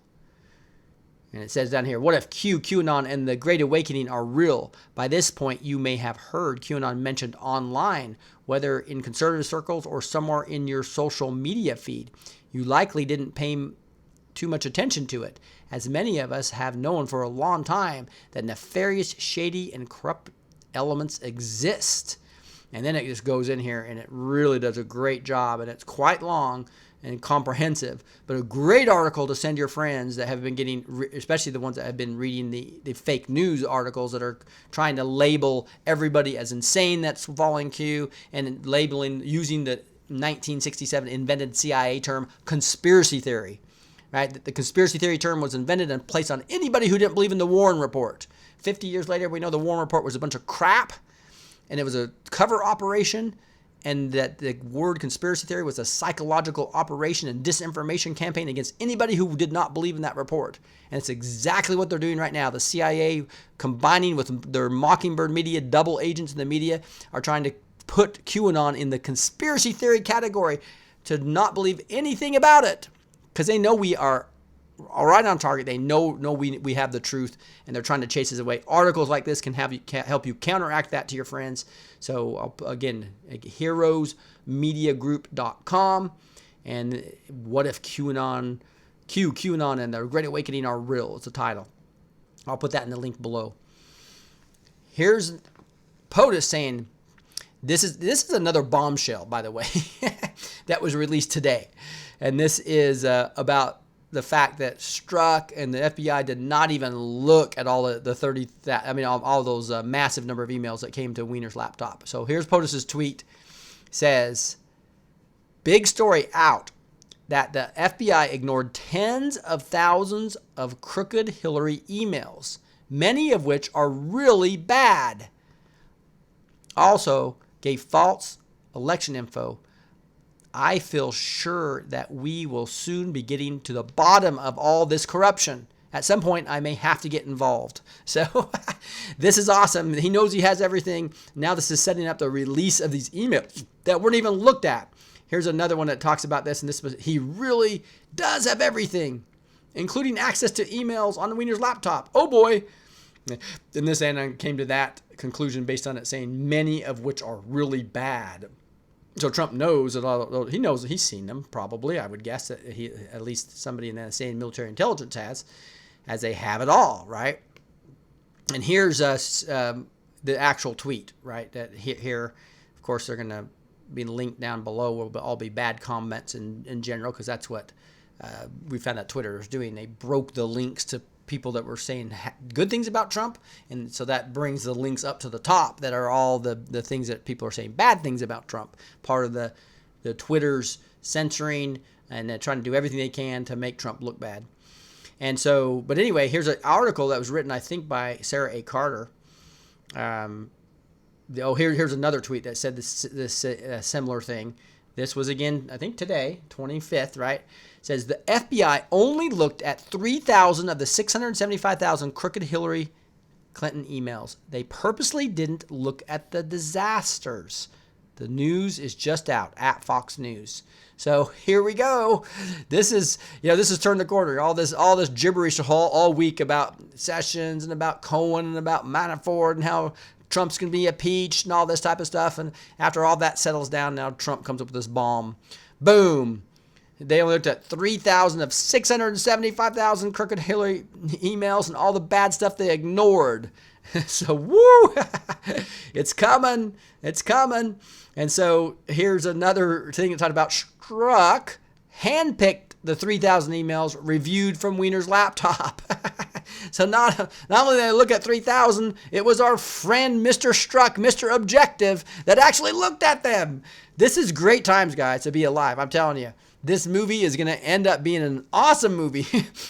And it says down here, what if QAnon, and the Great Awakening are real? By this point, you may have heard QAnon mentioned online, whether in conservative circles or somewhere in your social media feed. You likely didn't pay too much attention to it, as many of us have known for a long time that nefarious, shady, and corrupt elements exist. And then it just goes in here, and it really does a great job, and it's quite long and comprehensive, but a great article to send your friends that have been getting, especially the ones that have been reading the fake news articles that are trying to label everybody as insane that's following Q, and using the 1967 invented CIA term conspiracy theory, right? The conspiracy theory term was invented and placed on anybody who didn't believe in the Warren Report. 50 years later, we know the Warren Report was a bunch of crap, and it was a cover operation, and that the word conspiracy theory was a psychological operation and disinformation campaign against anybody who did not believe in that report. And it's exactly what they're doing right now. The CIA, combining with their Mockingbird media, double agents in the media, are trying to put QAnon in the conspiracy theory category to not believe anything about it, because they know we are right on target. They know we have the truth, and they're trying to chase us away. Articles like this can help you counteract that to your friends. So again, heroesmediagroup.com, and what if QAnon and the Great Awakening are real? It's the title. I'll put that in the link below. Here's POTUS saying, this is another bombshell, by the way, that was released today. And this is about the fact that Strzok and the FBI did not even look at all all those massive number of emails that came to Weiner's laptop. So here's POTUS's tweet. Says, big story out that the FBI ignored tens of thousands of crooked Hillary emails, many of which are really bad. Also gave false election info. I feel sure that we will soon be getting to the bottom of all this corruption. At some point, I may have to get involved. So this is awesome. He knows he has everything. Now this is setting up the release of these emails that weren't even looked at. Here's another one that talks about this, and he really does have everything, including access to emails on Weiner's laptop. Oh boy. And this and came to that conclusion based on it saying many of which are really bad. So Trump knows that he knows that he's seen them, probably. I would guess that he, at least somebody in the NSA and military intelligence has, as they have it all, right? And here's the actual tweet, right? That here, of course, they're going to be linked down below. Will all be bad comments in general, because that's what we found out Twitter is doing. They broke the links to people that were saying good things about Trump, and so that brings the links up to the top that are all the things that people are saying bad things about Trump. Part of the Twitter's censoring and trying to do everything they can to make Trump look bad. And so, but anyway, here's an article that was written, I think, by Sarah A. Carter. Here's another tweet that said this similar thing. This was, again, I think today, 25th, right? It says the FBI only looked at 3,000 of the 675,000 crooked Hillary Clinton emails. They purposely didn't look at the disasters. The news is just out at Fox News. So here we go. This is turned the corner. All this gibberish all week about Sessions and about Cohen and about Manafort and how Trump's going to be impeached and all this type of stuff. And after all that settles down, now Trump comes up with this bomb. Boom. They only looked at 3,000 of 675,000 crooked Hillary emails and all the bad stuff they ignored. So, woo! It's coming. It's coming. And so here's another thing that talked about Strzok handpicked the 3,000 emails reviewed from Weiner's laptop. So not only did they look at 3,000, it was our friend Mr. Strzok, Mr. Objective, that actually looked at them. This is great times, guys, to be alive. I'm telling you. This movie is going to end up being an awesome movie,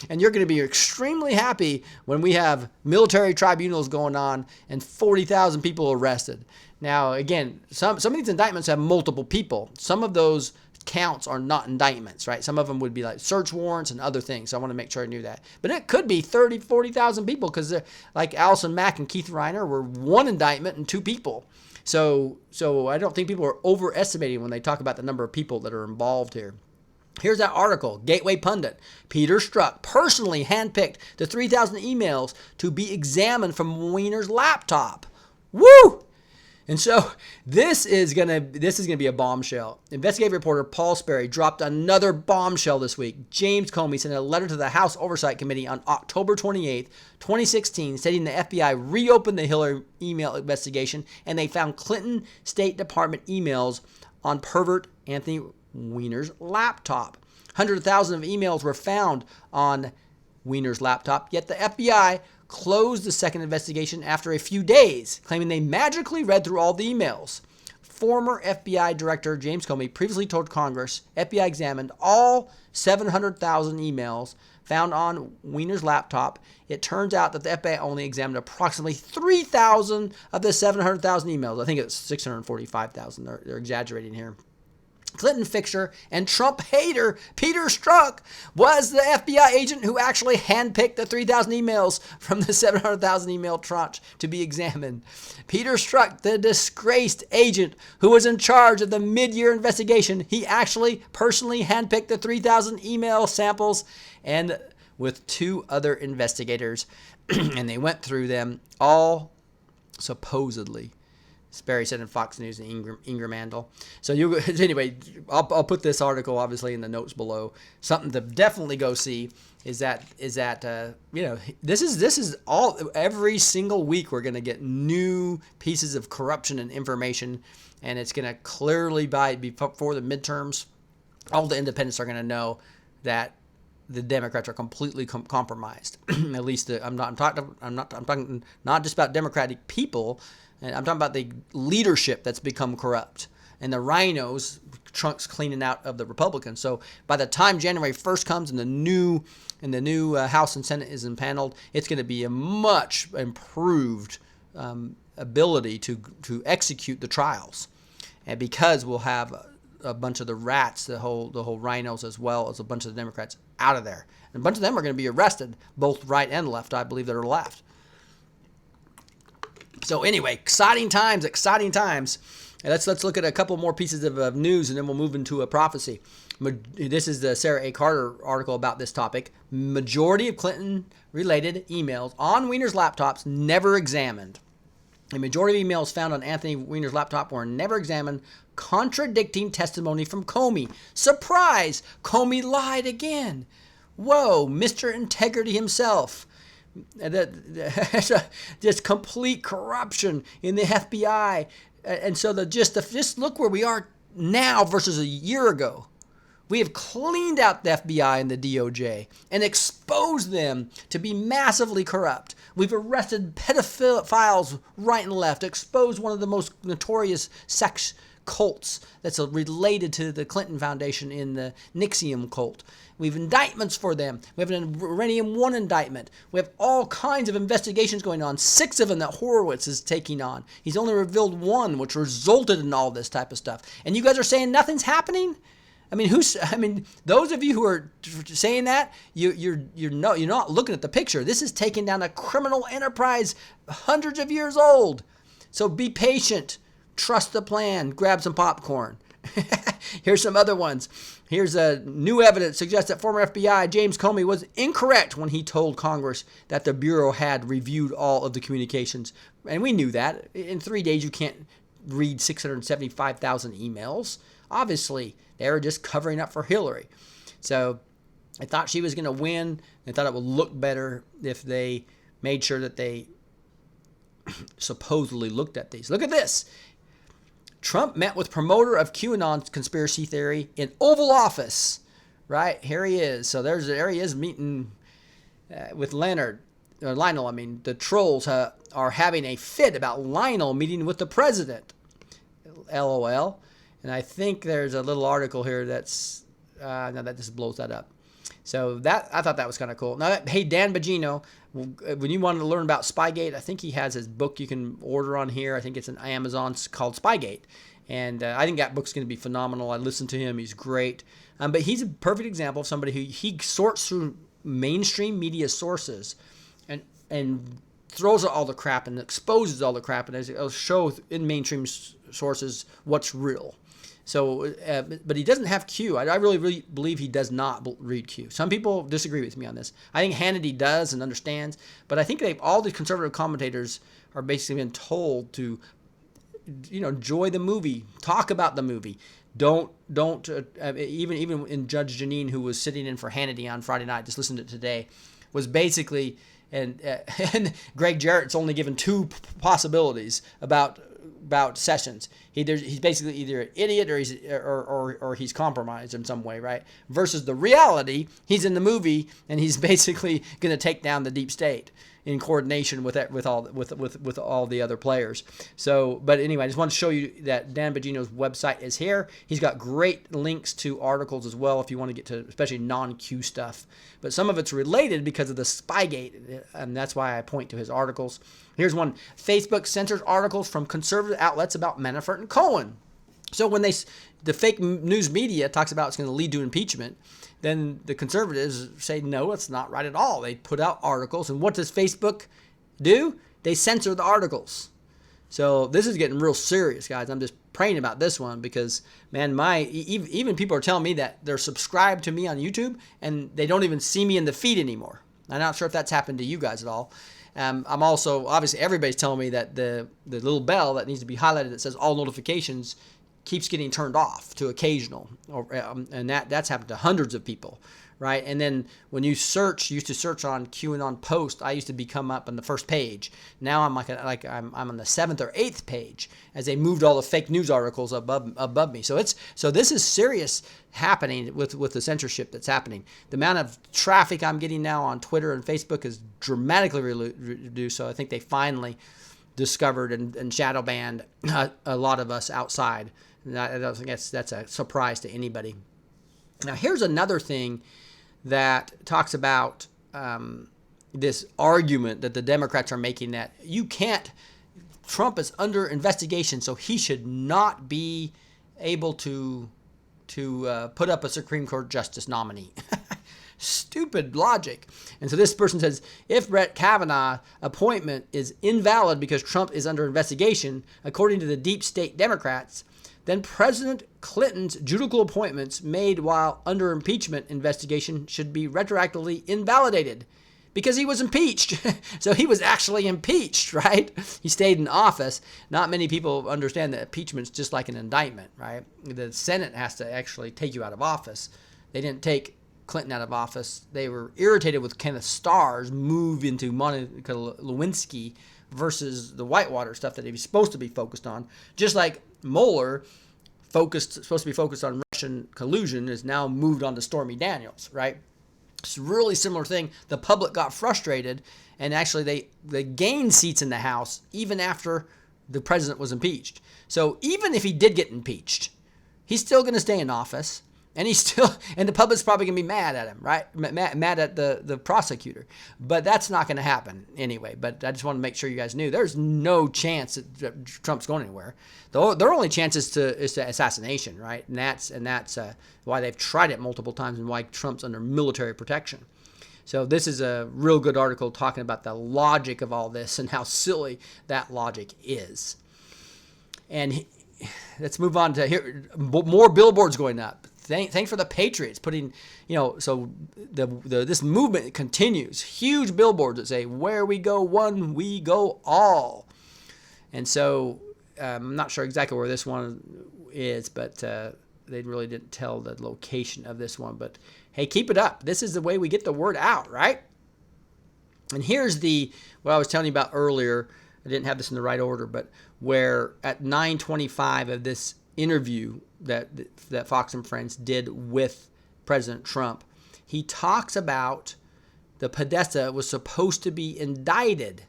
and you're going to be extremely happy when we have military tribunals going on and 40,000 people arrested. Now, again, some of these indictments have multiple people. Some of those counts are not indictments, right? Some of them would be like search warrants and other things. So I want to make sure I knew that. But it could be 30, 40,000 people, because like Allison Mack and Keith Reiner were one indictment and two people. So I don't think people are overestimating when they talk about the number of people that are involved here. Here's that article, Gateway Pundit. Peter Strzok personally handpicked the 3,000 emails to be examined from Weiner's laptop. Woo! And so this is gonna be a bombshell. Investigative reporter Paul Sperry dropped another bombshell this week. James Comey sent a letter to the House Oversight Committee on October 28, 2016, stating the FBI reopened the Hillary email investigation and they found Clinton State Department emails on pervert Anthony Weiner's laptop. Hundreds of thousands of emails were found on Weiner's laptop, yet the FBI closed the second investigation after a few days, claiming they magically read through all the emails. Former FBI Director James Comey previously told Congress FBI examined all 700,000 emails found on Weiner's laptop. It turns out that the FBI only examined approximately 3,000 of the 700,000 emails. I think it's 645,000. They're exaggerating here. Clinton fixture and Trump hater Peter Strzok was the FBI agent who actually handpicked the 3,000 emails from the 700,000 email tranche to be examined. Peter Strzok, the disgraced agent who was in charge of the mid-year investigation, he actually personally handpicked the 3,000 email samples and with 2 other investigators, and they went through them all supposedly. Sperry said in Fox News and Ingram Mandel. So anyway, I'll put this article obviously in the notes below. Something to definitely go see is that this is all, every single week we're going to get new pieces of corruption and information, and it's going to clearly before the midterms, all the independents are going to know that the Democrats are completely compromised. At least I'm talking not just about Democratic people. And I'm talking about the leadership that's become corrupt, and the rhinos, trunks cleaning out of the Republicans. So by the time January 1st comes and the new House and Senate is impaneled, it's going to be a much improved ability to execute the trials, and because we'll have a bunch of the rats, the whole rhinos, as well as a bunch of the Democrats out of there, and a bunch of them are going to be arrested, both right and left, I believe, that are left. So anyway, exciting times. And let's look at a couple more pieces of news, and then we'll move into a prophecy. This is the Sarah A. Carter article about this topic. Majority of Clinton-related emails on Weiner's laptops never examined. A majority of emails found on Anthony Weiner's laptop were never examined, contradicting testimony from Comey. Surprise! Comey lied again. Whoa, Mr. Integrity himself. Just complete corruption in the FBI, and so just look where we are now versus a year ago. We have cleaned out the FBI and the DOJ and exposed them to be massively corrupt. We've arrested pedophiles right and left, exposed one of the most notorious sex cults that's related to the Clinton Foundation in the Nixium cult. We have indictments for them. We have an Uranium One indictment. We have all kinds of investigations going on, 6 of them that Horowitz is taking on. He's only revealed 1, which resulted in all this type of stuff. And you guys are saying nothing's happening? I mean, those of you who are saying that, you're not looking at the picture. This is taking down a criminal enterprise hundreds of years old. So be patient. Trust the plan. Grab some popcorn. Here's some other ones. Here's a new evidence suggests that former FBI James Comey was incorrect when he told Congress that the Bureau had reviewed all of the communications. And we knew that. In 3 days, you can't read 675,000 emails. Obviously, they were just covering up for Hillary. So I thought she was going to win. I thought it would look better if they made sure that they supposedly looked at these. Look at this. Trump met with promoter of QAnon conspiracy theory in Oval Office. Right? Here he is. So there he is meeting with Lionel. The trolls are having a fit about Lionel meeting with the president. LOL. And I think there's a little article here that's no, that just blows that up. So I thought that was kind of cool. Now, hey, Dan Bongino, when you wanted to learn about Spygate, I think he has his book you can order on here. I think it's on Amazon called Spygate. And I think that book's going to be phenomenal. I listened to him. He's great. But he's a perfect example of somebody who he sorts through mainstream media sources and throws out all the crap and exposes all the crap, and it'll show in mainstream sources what's real. So, but he doesn't have Q. I really believe he does not read Q. Some people disagree with me on this. I think Hannity does and understands, but I think all the conservative commentators are basically been told to, enjoy the movie, talk about the movie. Don't even in Judge Janine, who was sitting in for Hannity on Friday night, just listened to it today, was basically, and Greg Jarrett's only given 2 possibilities about Sessions. He's basically either an idiot or he's compromised in some way, right? Versus the reality, he's in the movie and he's basically going to take down the deep state in coordination with all the other players. So, but anyway, I just want to show you that Dan Bongino's website is here. He's got great links to articles as well if you want to get to especially non-Q stuff. But some of it's related because of the Spygate, and that's why I point to his articles. Here's one. Facebook censors articles from conservative outlets about Manafort and Cohen. So when the fake news media talks about it's going to lead to impeachment, then the conservatives say, no, it's not right at all. They put out articles. And what does Facebook do? They censor the articles. So this is getting real serious, guys. I'm just praying about this one because, man, even people are telling me that they're subscribed to me on YouTube and they don't even see me in the feed anymore. I'm not sure if that's happened to you guys at all. I'm also, obviously, everybody's telling me that the little bell that needs to be highlighted that says all notifications keeps getting turned off to occasional, and that's happened to hundreds of people, right? And then when you used to search on QAnon post, I used to come up on the first page. Now I'm I'm on the 7th or 8th page as they moved all the fake news articles above me. So this is serious happening with the censorship that's happening. The amount of traffic I'm getting now on Twitter and Facebook is dramatically reduced. So I think they finally discovered and shadow banned a lot of us outside. And I don't think that's a surprise to anybody. Now, here's another thing that talks about this argument that the Democrats are making that Trump is under investigation, so he should not be able to put up a Supreme Court justice nominee. Stupid logic. And so this person says, if Brett Kavanaugh's appointment is invalid because Trump is under investigation, according to the deep state Democrats, then President Clinton's judicial appointments made while under impeachment investigation should be retroactively invalidated because he was impeached. So he was actually impeached, right? He stayed in office. Not many people understand that impeachment's just like an indictment, right? The Senate has to actually take you out of office. They didn't take Clinton out of office. They were irritated with Kenneth Starr's move into Monica Lewinsky versus the Whitewater stuff that he was supposed to be focused on. Just like Mueller, supposed to be focused on Russian collusion, is now moved on to Stormy Daniels, right? It's a really similar thing. The public got frustrated, and actually they gained seats in the House even after the president was impeached. So even if he did get impeached, he's still going to stay in office. And the public's probably going to be mad at him, right? Mad at the prosecutor. But that's not going to happen anyway. But I just want to make sure you guys knew there's no chance that Trump's going anywhere. Their only chance is to assassination, right? And that's why they've tried it multiple times and why Trump's under military protection. So this is a real good article talking about the logic of all this and how silly that logic is. And let's move on to here. More billboards going up. Thanks for the Patriots putting, so this movement continues. Huge billboards that say, where we go one, we go all. And so I'm not sure exactly where this one is, but they really didn't tell the location of this one. But hey, keep it up. This is the way we get the word out, right? And here's what I was telling you about earlier. I didn't have this in the right order, but where at 9:25 of this interview that Fox and Friends did with President Trump, he talks about the Podesta was supposed to be indicted.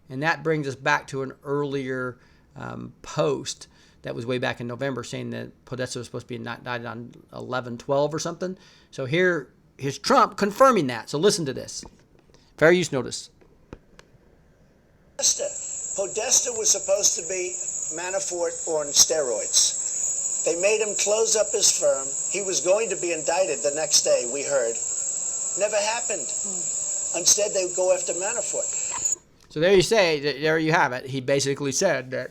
And that brings us back to an earlier post that was way back in November saying that Podesta was supposed to be indicted on 11/12 or something. So here's Trump confirming that. So listen to this. Fair use notice. Podesta was supposed to be Manafort on steroids. They made him close up his firm. He was going to be indicted the next day, we heard. Never happened. Instead, they would go after Manafort. So there you have it. He basically said that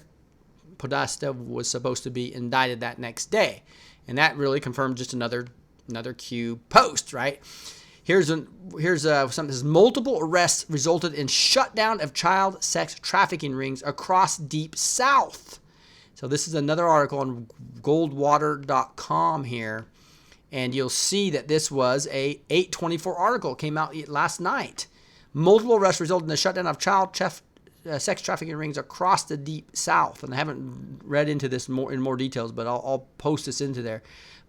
Podesta was supposed to be indicted that next day. And that really confirmed just another Q post, right? Here's something that says multiple arrests resulted in shutdown of child sex trafficking rings across Deep South. So this is another article on goldwater.com here. And you'll see that this was a 8/24 article, came out last night. Multiple arrests resulted in the shutdown of child sex trafficking rings across the Deep South. And I haven't read into this in more details, but I'll post this into there.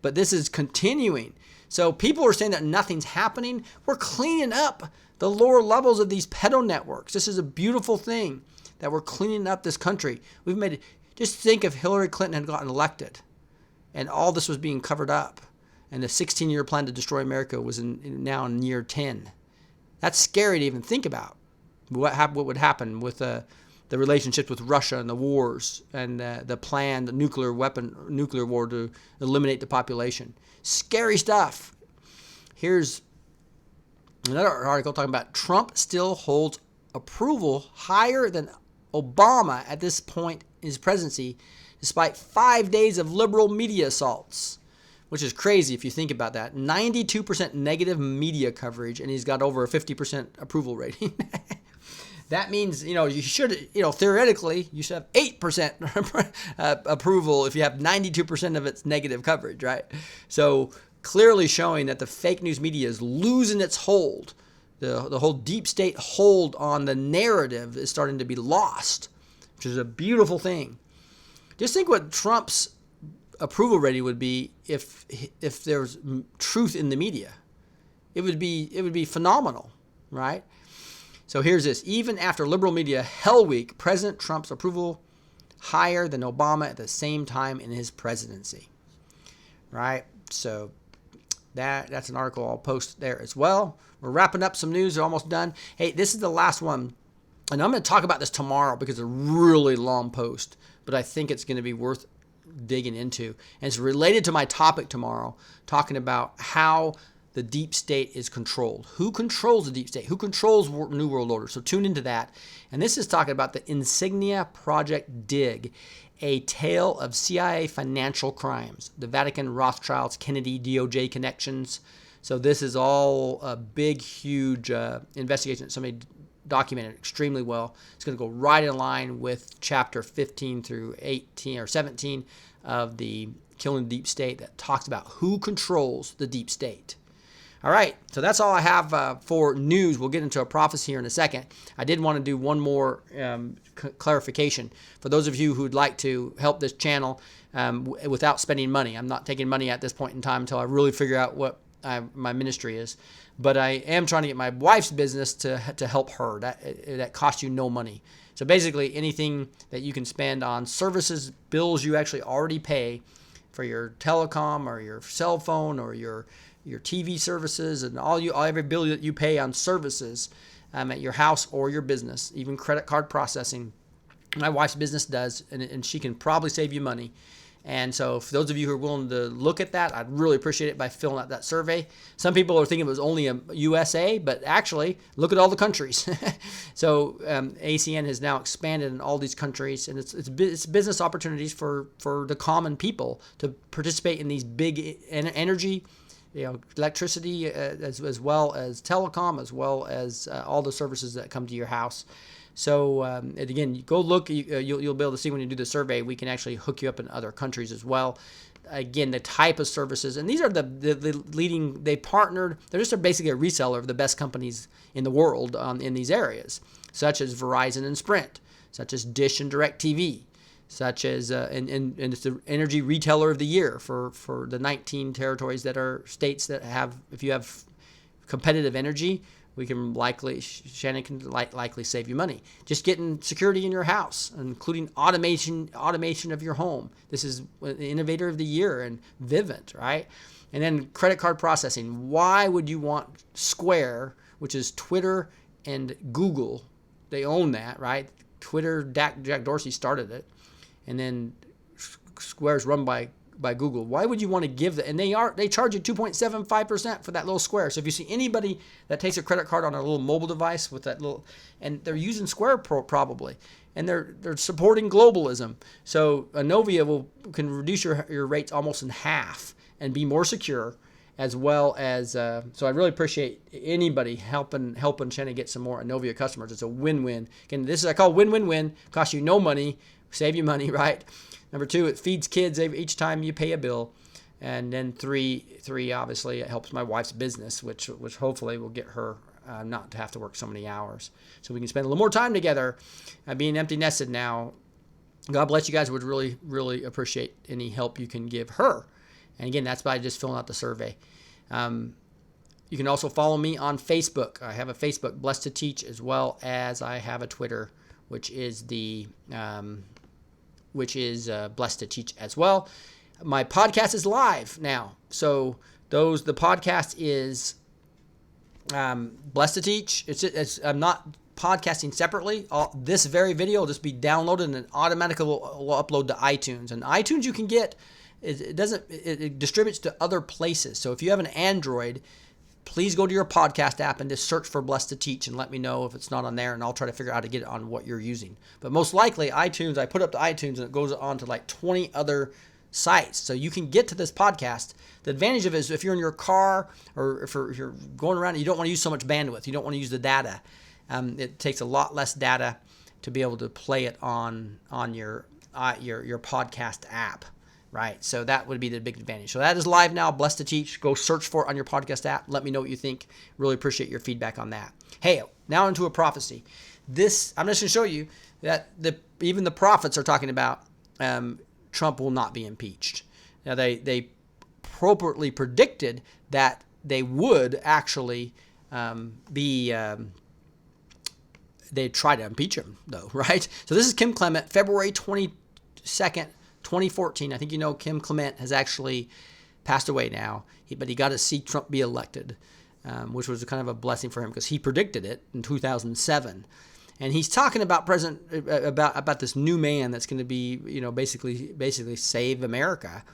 But this is continuing. So people are saying that nothing's happening. We're cleaning up the lower levels of these pedo networks. This is a beautiful thing that we're cleaning up this country. We've made it. Just think if Hillary Clinton had gotten elected and all this was being covered up and the 16-year plan to destroy America was now in year 10. That's scary to even think about. What would happen with the relationships with Russia and the wars and the planned nuclear war to eliminate the population. Scary stuff. Here's another article talking about Trump still holds approval higher than Obama at this point in his presidency, despite 5 days of liberal media assaults, which is crazy if you think about that. 92% negative media coverage, and he's got over a 50% approval rating. That means, you should, theoretically, you should have 8% approval if you have 92% of its negative coverage, right? So clearly showing that the fake news media is losing its hold. The whole deep state hold on the narrative is starting to be lost, which is a beautiful thing. Just think what Trump's approval rating would be if there's truth in the media. It would be phenomenal, right? So here's this. Even after liberal media hell week, President Trump's approval higher than Obama at the same time in his presidency. Right? So that's an article I'll post there as well. We're wrapping up some news. We're almost done. Hey, this is the last one. And I'm going to talk about this tomorrow because it's a really long post. But I think it's going to be worth digging into. And it's related to my topic tomorrow, talking about how the deep state is controlled. Who controls the deep state? Who controls New World Order? So tune into that. And this is talking about the Insignia Project Dig, a tale of CIA financial crimes, the Vatican, Rothschilds, Kennedy, DOJ connections. So this is all a big, huge investigation that somebody documented extremely well. It's going to go right in line with chapter 15 through 18 or 17 of the Killing the Deep State that talks about who controls the deep state. All right, so that's all I have for news. We'll get into a prophecy here in a second. I did want to do one more clarification. For those of you who'd like to help this channel without spending money, I'm not taking money at this point in time until I really figure out what my ministry is. But I am trying to get my wife's business to help her. That costs you no money. So basically, anything that you can spend on services, bills you actually already pay for your telecom or your cell phone or your TV services and every bill that you pay on services at your house or your business, even credit card processing. My wife's business does, and she can probably save you money. And so for those of you who are willing to look at that, I'd really appreciate it by filling out that survey. Some people are thinking it was only a USA, but actually look at all the countries. So ACN has now expanded in all these countries, and it's business opportunities for the common people to participate in these big energy, electricity, as well as telecom, as well as all the services that come to your house. So again, go look. You'll be able to see when you do the survey. We can actually hook you up in other countries as well. Again, the type of services, and these are the leading. They partnered. They're just basically a reseller of the best companies in the world in these areas, such as Verizon and Sprint, such as Dish and DirecTV, such as and it's the energy retailer of the year for the 19 territories that are states that have. If you have competitive energy, Shannon can likely save you money. Just getting security in your house, including automation of your home. This is the innovator of the year and Vivint, right? And then credit card processing. Why would you want Square, which is Twitter and Google? They own that, right? Twitter, Jack Dorsey started it, and then Square's run by Google. Why would you want to give that? And they charge you 2.75% for that little Square. So if you see anybody that takes a credit card on a little mobile device with that little, and they're using Square probably, and they're supporting globalism. So Inovia can reduce your rates almost in half and be more secure, as well as. So I really appreciate anybody helping Shannon get some more Inovia customers. It's a win-win. Again, this is I call win-win-win. Costs you no money, save you money, right? Number 2, it feeds kids each time you pay a bill. And then three, obviously, it helps my wife's business, which hopefully will get her not to have to work so many hours. So we can spend a little more time together being empty nested now. God bless you guys. Would really, really appreciate any help you can give her. And again, that's by just filling out the survey. You can also follow me on Facebook. I have a Facebook, Blessed to Teach, as well as I have a Twitter, which is Blessed to Teach as well. My podcast is live now. So the podcast is Blessed to Teach. I'm not podcasting separately. This very video will just be downloaded and automatically will upload to iTunes. And iTunes you can get, it distributes to other places. So if you have an Android, please go to your podcast app and just search for Blessed to Teach and let me know if it's not on there, and I'll try to figure out how to get it on what you're using. But most likely iTunes, I put up to iTunes and it goes on to like 20 other sites. So you can get to this podcast. The advantage of it is if you're in your car or if you're going around and you don't want to use so much bandwidth, you don't want to use the data. It takes a lot less data to be able to play it on your podcast app. Right, so that would be the big advantage. So that is live now, Blessed to Teach. Go search for it on your podcast app. Let me know what you think. Really appreciate your feedback on that. Hey, now into a prophecy. I'm just going to show you that even the prophets are talking about Trump will not be impeached. Now, they appropriately predicted that they would actually they'd try to impeach him, though, right? So this is Kim Clement, February 22nd, 2014. I think you know Kim Clement has actually passed away now, but he got to see Trump be elected, which was kind of a blessing for him because he predicted it in 2007. And he's talking about about this new man that's going to be, basically save America.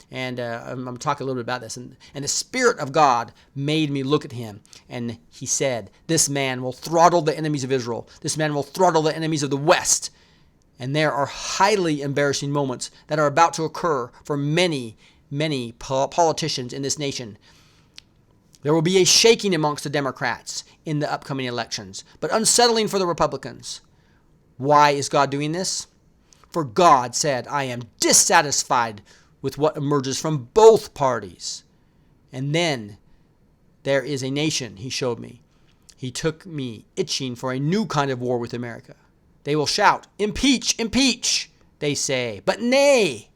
And I'm talking a little bit about this. And the Spirit of God made me look at him. And he said, this man will throttle the enemies of Israel. This man will throttle the enemies of the West. And there are highly embarrassing moments that are about to occur for many, many politicians in this nation. There will be a shaking amongst the Democrats in the upcoming elections, but unsettling for the Republicans. Why is God doing this? For God said, I am dissatisfied with what emerges from both parties. And then there is a nation, he showed me. He took me itching for a new kind of war with America. They will shout, impeach, impeach, they say, but nay.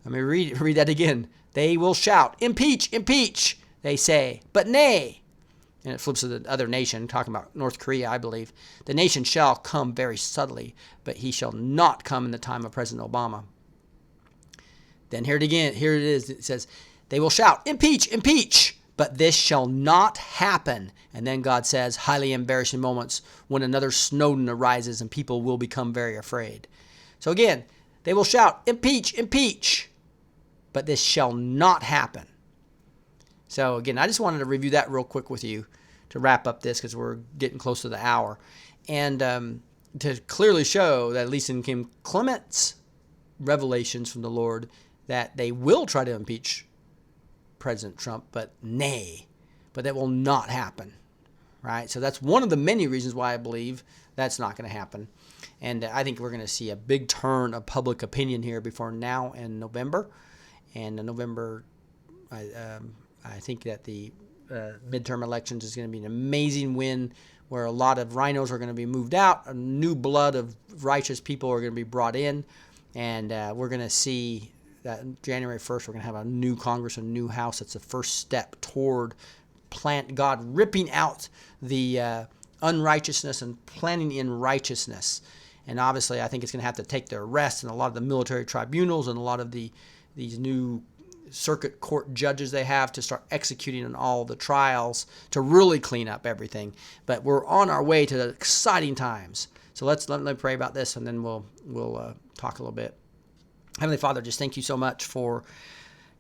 Let me read that again. They will shout, impeach, impeach, they say, but nay. And it flips to the other nation, talking about North Korea, I believe. The nation shall come very subtly, but he shall not come in the time of President Obama. Then here it is. It says, they will shout, impeach, impeach, but this shall not happen. And then God says, highly embarrassing moments when another Snowden arises and people will become very afraid. So again, they will shout, impeach, impeach, but this shall not happen. So again, I just wanted to review that real quick with you to wrap up this because we're getting close to the hour. And to clearly show that at least in Kim Clement's revelations from the Lord that they will try to impeach President Trump, but that will not happen, right? So that's one of the many reasons why I believe that's not going to happen. And I think we're going to see a big turn of public opinion here before now and November. And in November, I think that the midterm elections is going to be an amazing win where a lot of rhinos are going to be moved out, a new blood of righteous people are going to be brought in, and we're going to see that January 1st, we're going to have a new Congress, a new House. That's the first step toward God ripping out the unrighteousness and planting in righteousness. And obviously, I think it's going to have to take their rest in a lot of the military tribunals and a lot of these new circuit court judges they have to start executing on all the trials to really clean up everything. But we're on our way to exciting times. So let me pray about this, and then we'll talk a little bit. Heavenly Father, just thank you so much for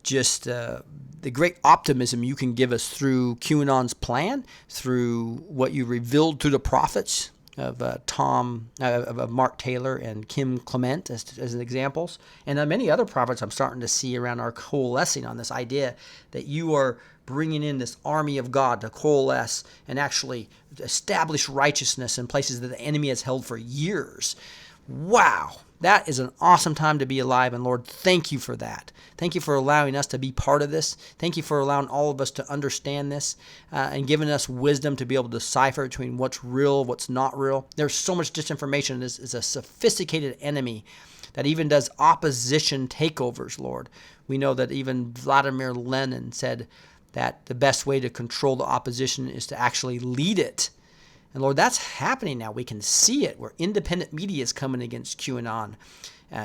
just the great optimism you can give us through Cueanon's plan, through what you revealed through the prophets of Mark Taylor and Kim Clement as examples, and many other prophets I'm starting to see around our coalescing on this idea that you are bringing in this army of God to coalesce and actually establish righteousness in places that the enemy has held for years. Wow. That is an awesome time to be alive, and Lord, thank you for that. Thank you for allowing us to be part of this. Thank you for allowing all of us to understand this and giving us wisdom to be able to decipher between what's real, what's not real. There's so much disinformation. This is a sophisticated enemy that even does opposition takeovers, Lord. We know that even Vladimir Lenin said that the best way to control the opposition is to actually lead it. And Lord, that's happening now. We can see it where independent media is coming against QAnon.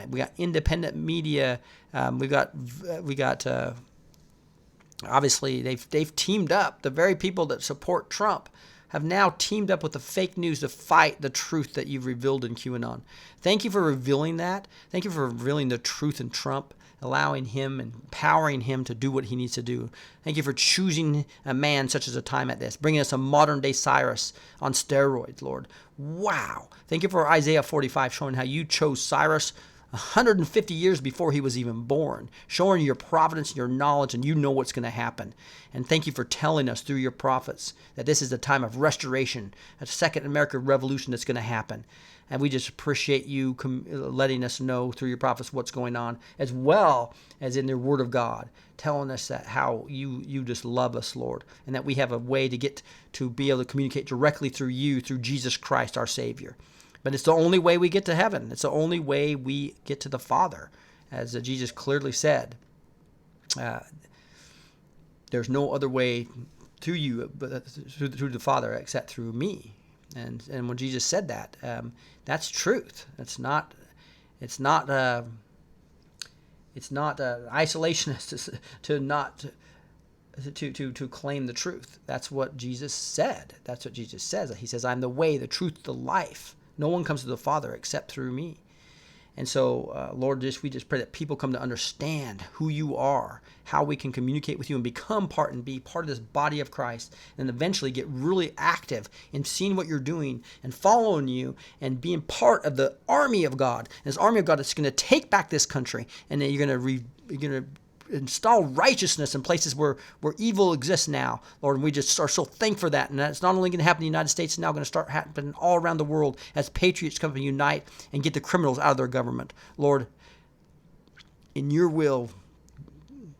We got independent media. We got obviously they've teamed up. The very people that support Trump have now teamed up with the fake news to fight the truth that you've revealed in QAnon. Thank you for revealing that. Thank you for revealing the truth in Trump. allowing him and empowering him to do what he needs to do. Thank you for choosing a man such as a time at this, bringing us a modern-day Cyrus on steroids, Lord. Wow. Thank you for Isaiah 45 showing how you chose Cyrus 150 years before he was even born, showing your providence and your knowledge, and you know what's going to happen. And thank you for telling us through your prophets that this is the time of restoration, a second American Revolution that's going to happen. And we just appreciate you letting us know through your prophets what's going on, as well as in the Word of God, telling us that how you just love us, Lord, and that we have a way to get to be able to communicate directly through you, through Jesus Christ, our Savior. But it's the only way we get to heaven. It's the only way we get to the Father. As Jesus clearly said, there's no other way through you, but through the Father, except through me. And when Jesus said that, that's truth. It's not isolationist to claim the truth. That's what Jesus said. That's what Jesus says. He says, "I'm the way, the truth, the life. No one comes to the Father except through me." And so, Lord, we just pray that people come to understand who you are, how we can communicate with you and become part and be part of this body of Christ, and eventually get really active in seeing what you're doing and following you and being part of the army of God. And this army of God is going to take back this country, and then you're going to install righteousness in places where evil exists now, Lord. And we just are so thankful for that. And it's not only going to happen in the United States, it's now going to start happening all around the world as patriots come to unite and get the criminals out of their government. Lord, in your will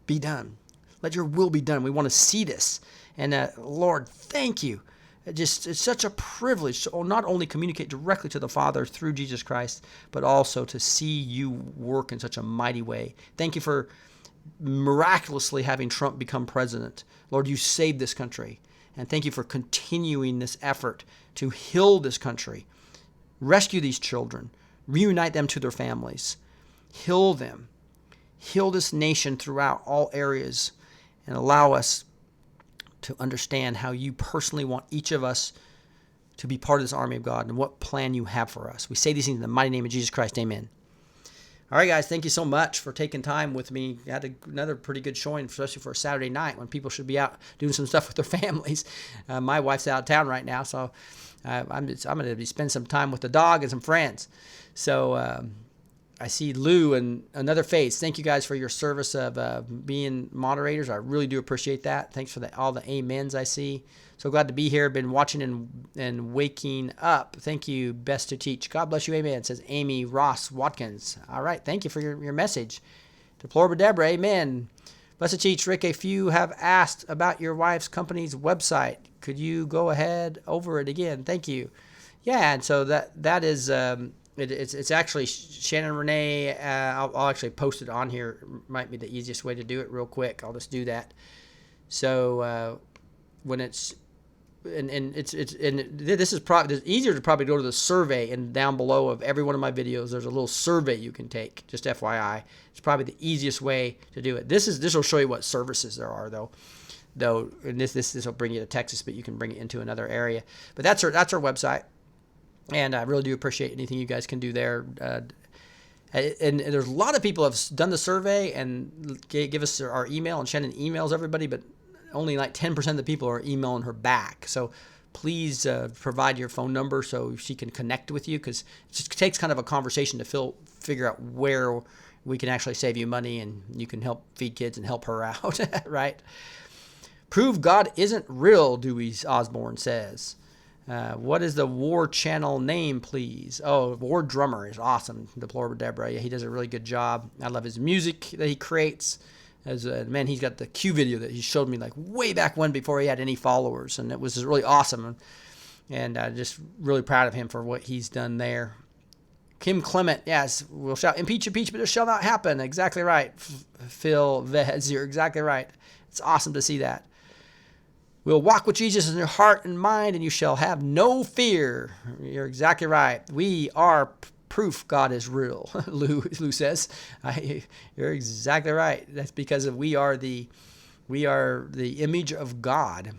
be done. Let your will be done. We want to see this. And Lord, thank you. It's such a privilege to not only communicate directly to the Father through Jesus Christ, but also to see you work in such a mighty way. Thank you for miraculously having Trump become president. Lord, you saved this country. And thank you for continuing this effort to heal this country, rescue these children, reunite them to their families, heal them, heal this nation throughout all areas, and allow us to understand how you personally want each of us to be part of this army of God and what plan you have for us. We say these things in the mighty name of Jesus Christ. Amen. All right, guys, thank you so much for taking time with me. I had another pretty good showing, especially for a Saturday night when people should be out doing some stuff with their families. My wife's out of town right now, so I'm going to be spending some time with the dog and some friends. So I see Lou and another face. Thank you guys for your service of being moderators. I really do appreciate that. Thanks for all the amens I see. So glad to be here. Been watching and waking up. Thank you. Best to teach. God bless you. Amen. It says Amy Ross Watkins. All right. Thank you for your message. Deplorable Deborah. Amen. Blessed teach. Rick, a few have asked about your wife's company's website. Could you go ahead over it again? Thank you. Yeah. And so that is, it's actually Shannon Renee. I'll actually post it on here. Might be the easiest way to do it real quick. I'll just do that. So when it's this is probably it's easier to probably go to the survey, and down below of every one of my videos there's a little survey you can take. Just FYI, it's probably the easiest way to do it. This will show you what services there are though, and this will bring you to Texas, but you can bring it into another area. But that's our website. And I really do appreciate anything you guys can do there. And there's a lot of people have done the survey and give us our email, and Shannon emails everybody, but only like 10% of the people are emailing her back. So please provide your phone number so she can connect with you, because it just takes kind of a conversation to figure out where we can actually save you money and you can help feed kids and help her out, right? Prove God isn't real, Dewey Osborne says. What is the War Channel name, please? Oh, War Drummer is awesome. Deplorable Deborah. Yeah, he does a really good job. I love his music that he creates. Man, he's got the Q video that he showed me like way back when, before he had any followers, and it was really awesome. And just really proud of him for what he's done there. Kim Clement, yes, we'll shout impeach, but it shall not happen. Exactly right. Phil Vez, you're exactly right. It's awesome to see that. We'll walk with Jesus in your heart and mind, and you shall have no fear. You're exactly right. We are proof God is real, Lou says. You're exactly right. That's because we are the image of God.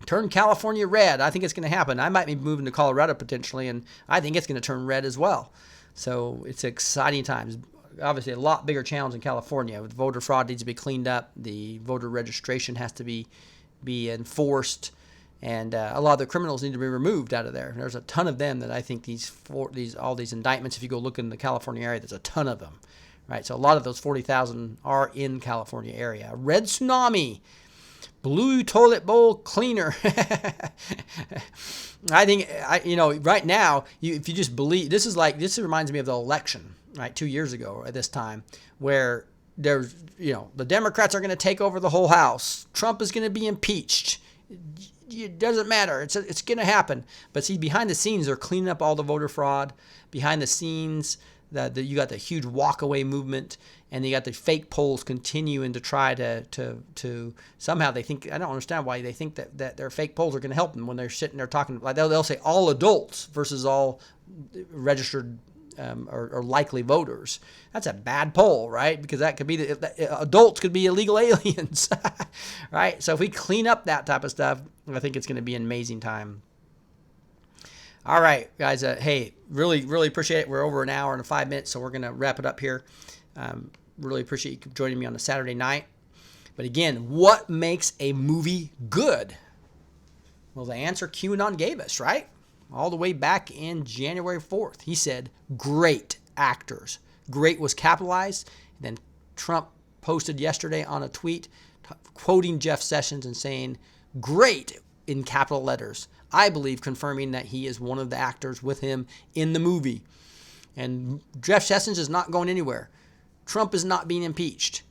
Turn California red. I think it's going to happen. I might be moving to Colorado potentially, and I think it's going to turn red as well. So it's exciting times. obviously a lot bigger challenge in California. The voter fraud needs to be cleaned up. The voter registration has to be enforced, and a lot of the criminals need to be removed out of there. There's a ton of them that I think all these indictments. If you go look in the California area, there's a ton of them, right? So a lot of those 40,000 are in California area. Red tsunami. Blue toilet bowl cleaner. I think, right now, if you just believe, this reminds me of the election, right, 2 years ago at this time, where there's, the Democrats are going to take over the whole House. Trump is going to be impeached. It doesn't matter. It's going to happen. But see, behind the scenes, they're cleaning up all the voter fraud. Behind the scenes, you got the huge walkaway movement, and you got the fake polls continuing to try to somehow they think, I don't understand why they think that their fake polls are going to help them when they're sitting there talking. Like they'll say all adults versus all registered or likely voters. That's a bad poll, right? Because that could be adults could be illegal aliens, right? So if we clean up that type of stuff, I think it's going to be an amazing time. All right, guys. Hey, really, really appreciate it. We're over an hour and 5 minutes, so we're going to wrap it up here. Really appreciate you joining me on a Saturday night. But again, what makes a movie good? Well, the answer Cueanon gave us, right? All the way back in January 4th. He said, great actors. Great was capitalized. And then Trump posted yesterday on a tweet quoting Jeff Sessions and saying, great in capital letters. I believe confirming that he is one of the actors with him in the movie. And Jeff Sessions is not going anywhere. Trump is not being impeached.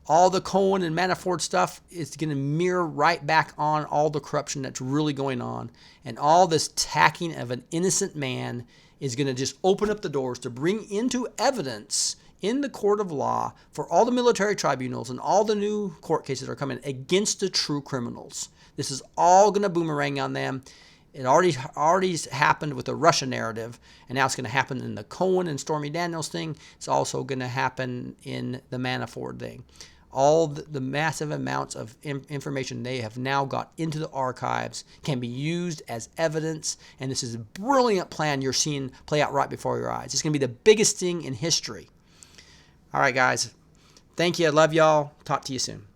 All the Cohen and Manafort stuff is going to mirror right back on all the corruption that's really going on. And all this tacking of an innocent man is going to just open up the doors to bring into evidence in the court of law for all the military tribunals and all the new court cases that are coming against the true criminals. This is all going to boomerang on them. It already happened with the Russia narrative, and now it's going to happen in the Cohen and Stormy Daniels thing. It's also going to happen in the Manafort thing. All the massive amounts of information they have now got into the archives can be used as evidence, and this is a brilliant plan you're seeing play out right before your eyes. It's going to be the biggest thing in history. All right, guys. Thank you. I love y'all. Talk to you soon.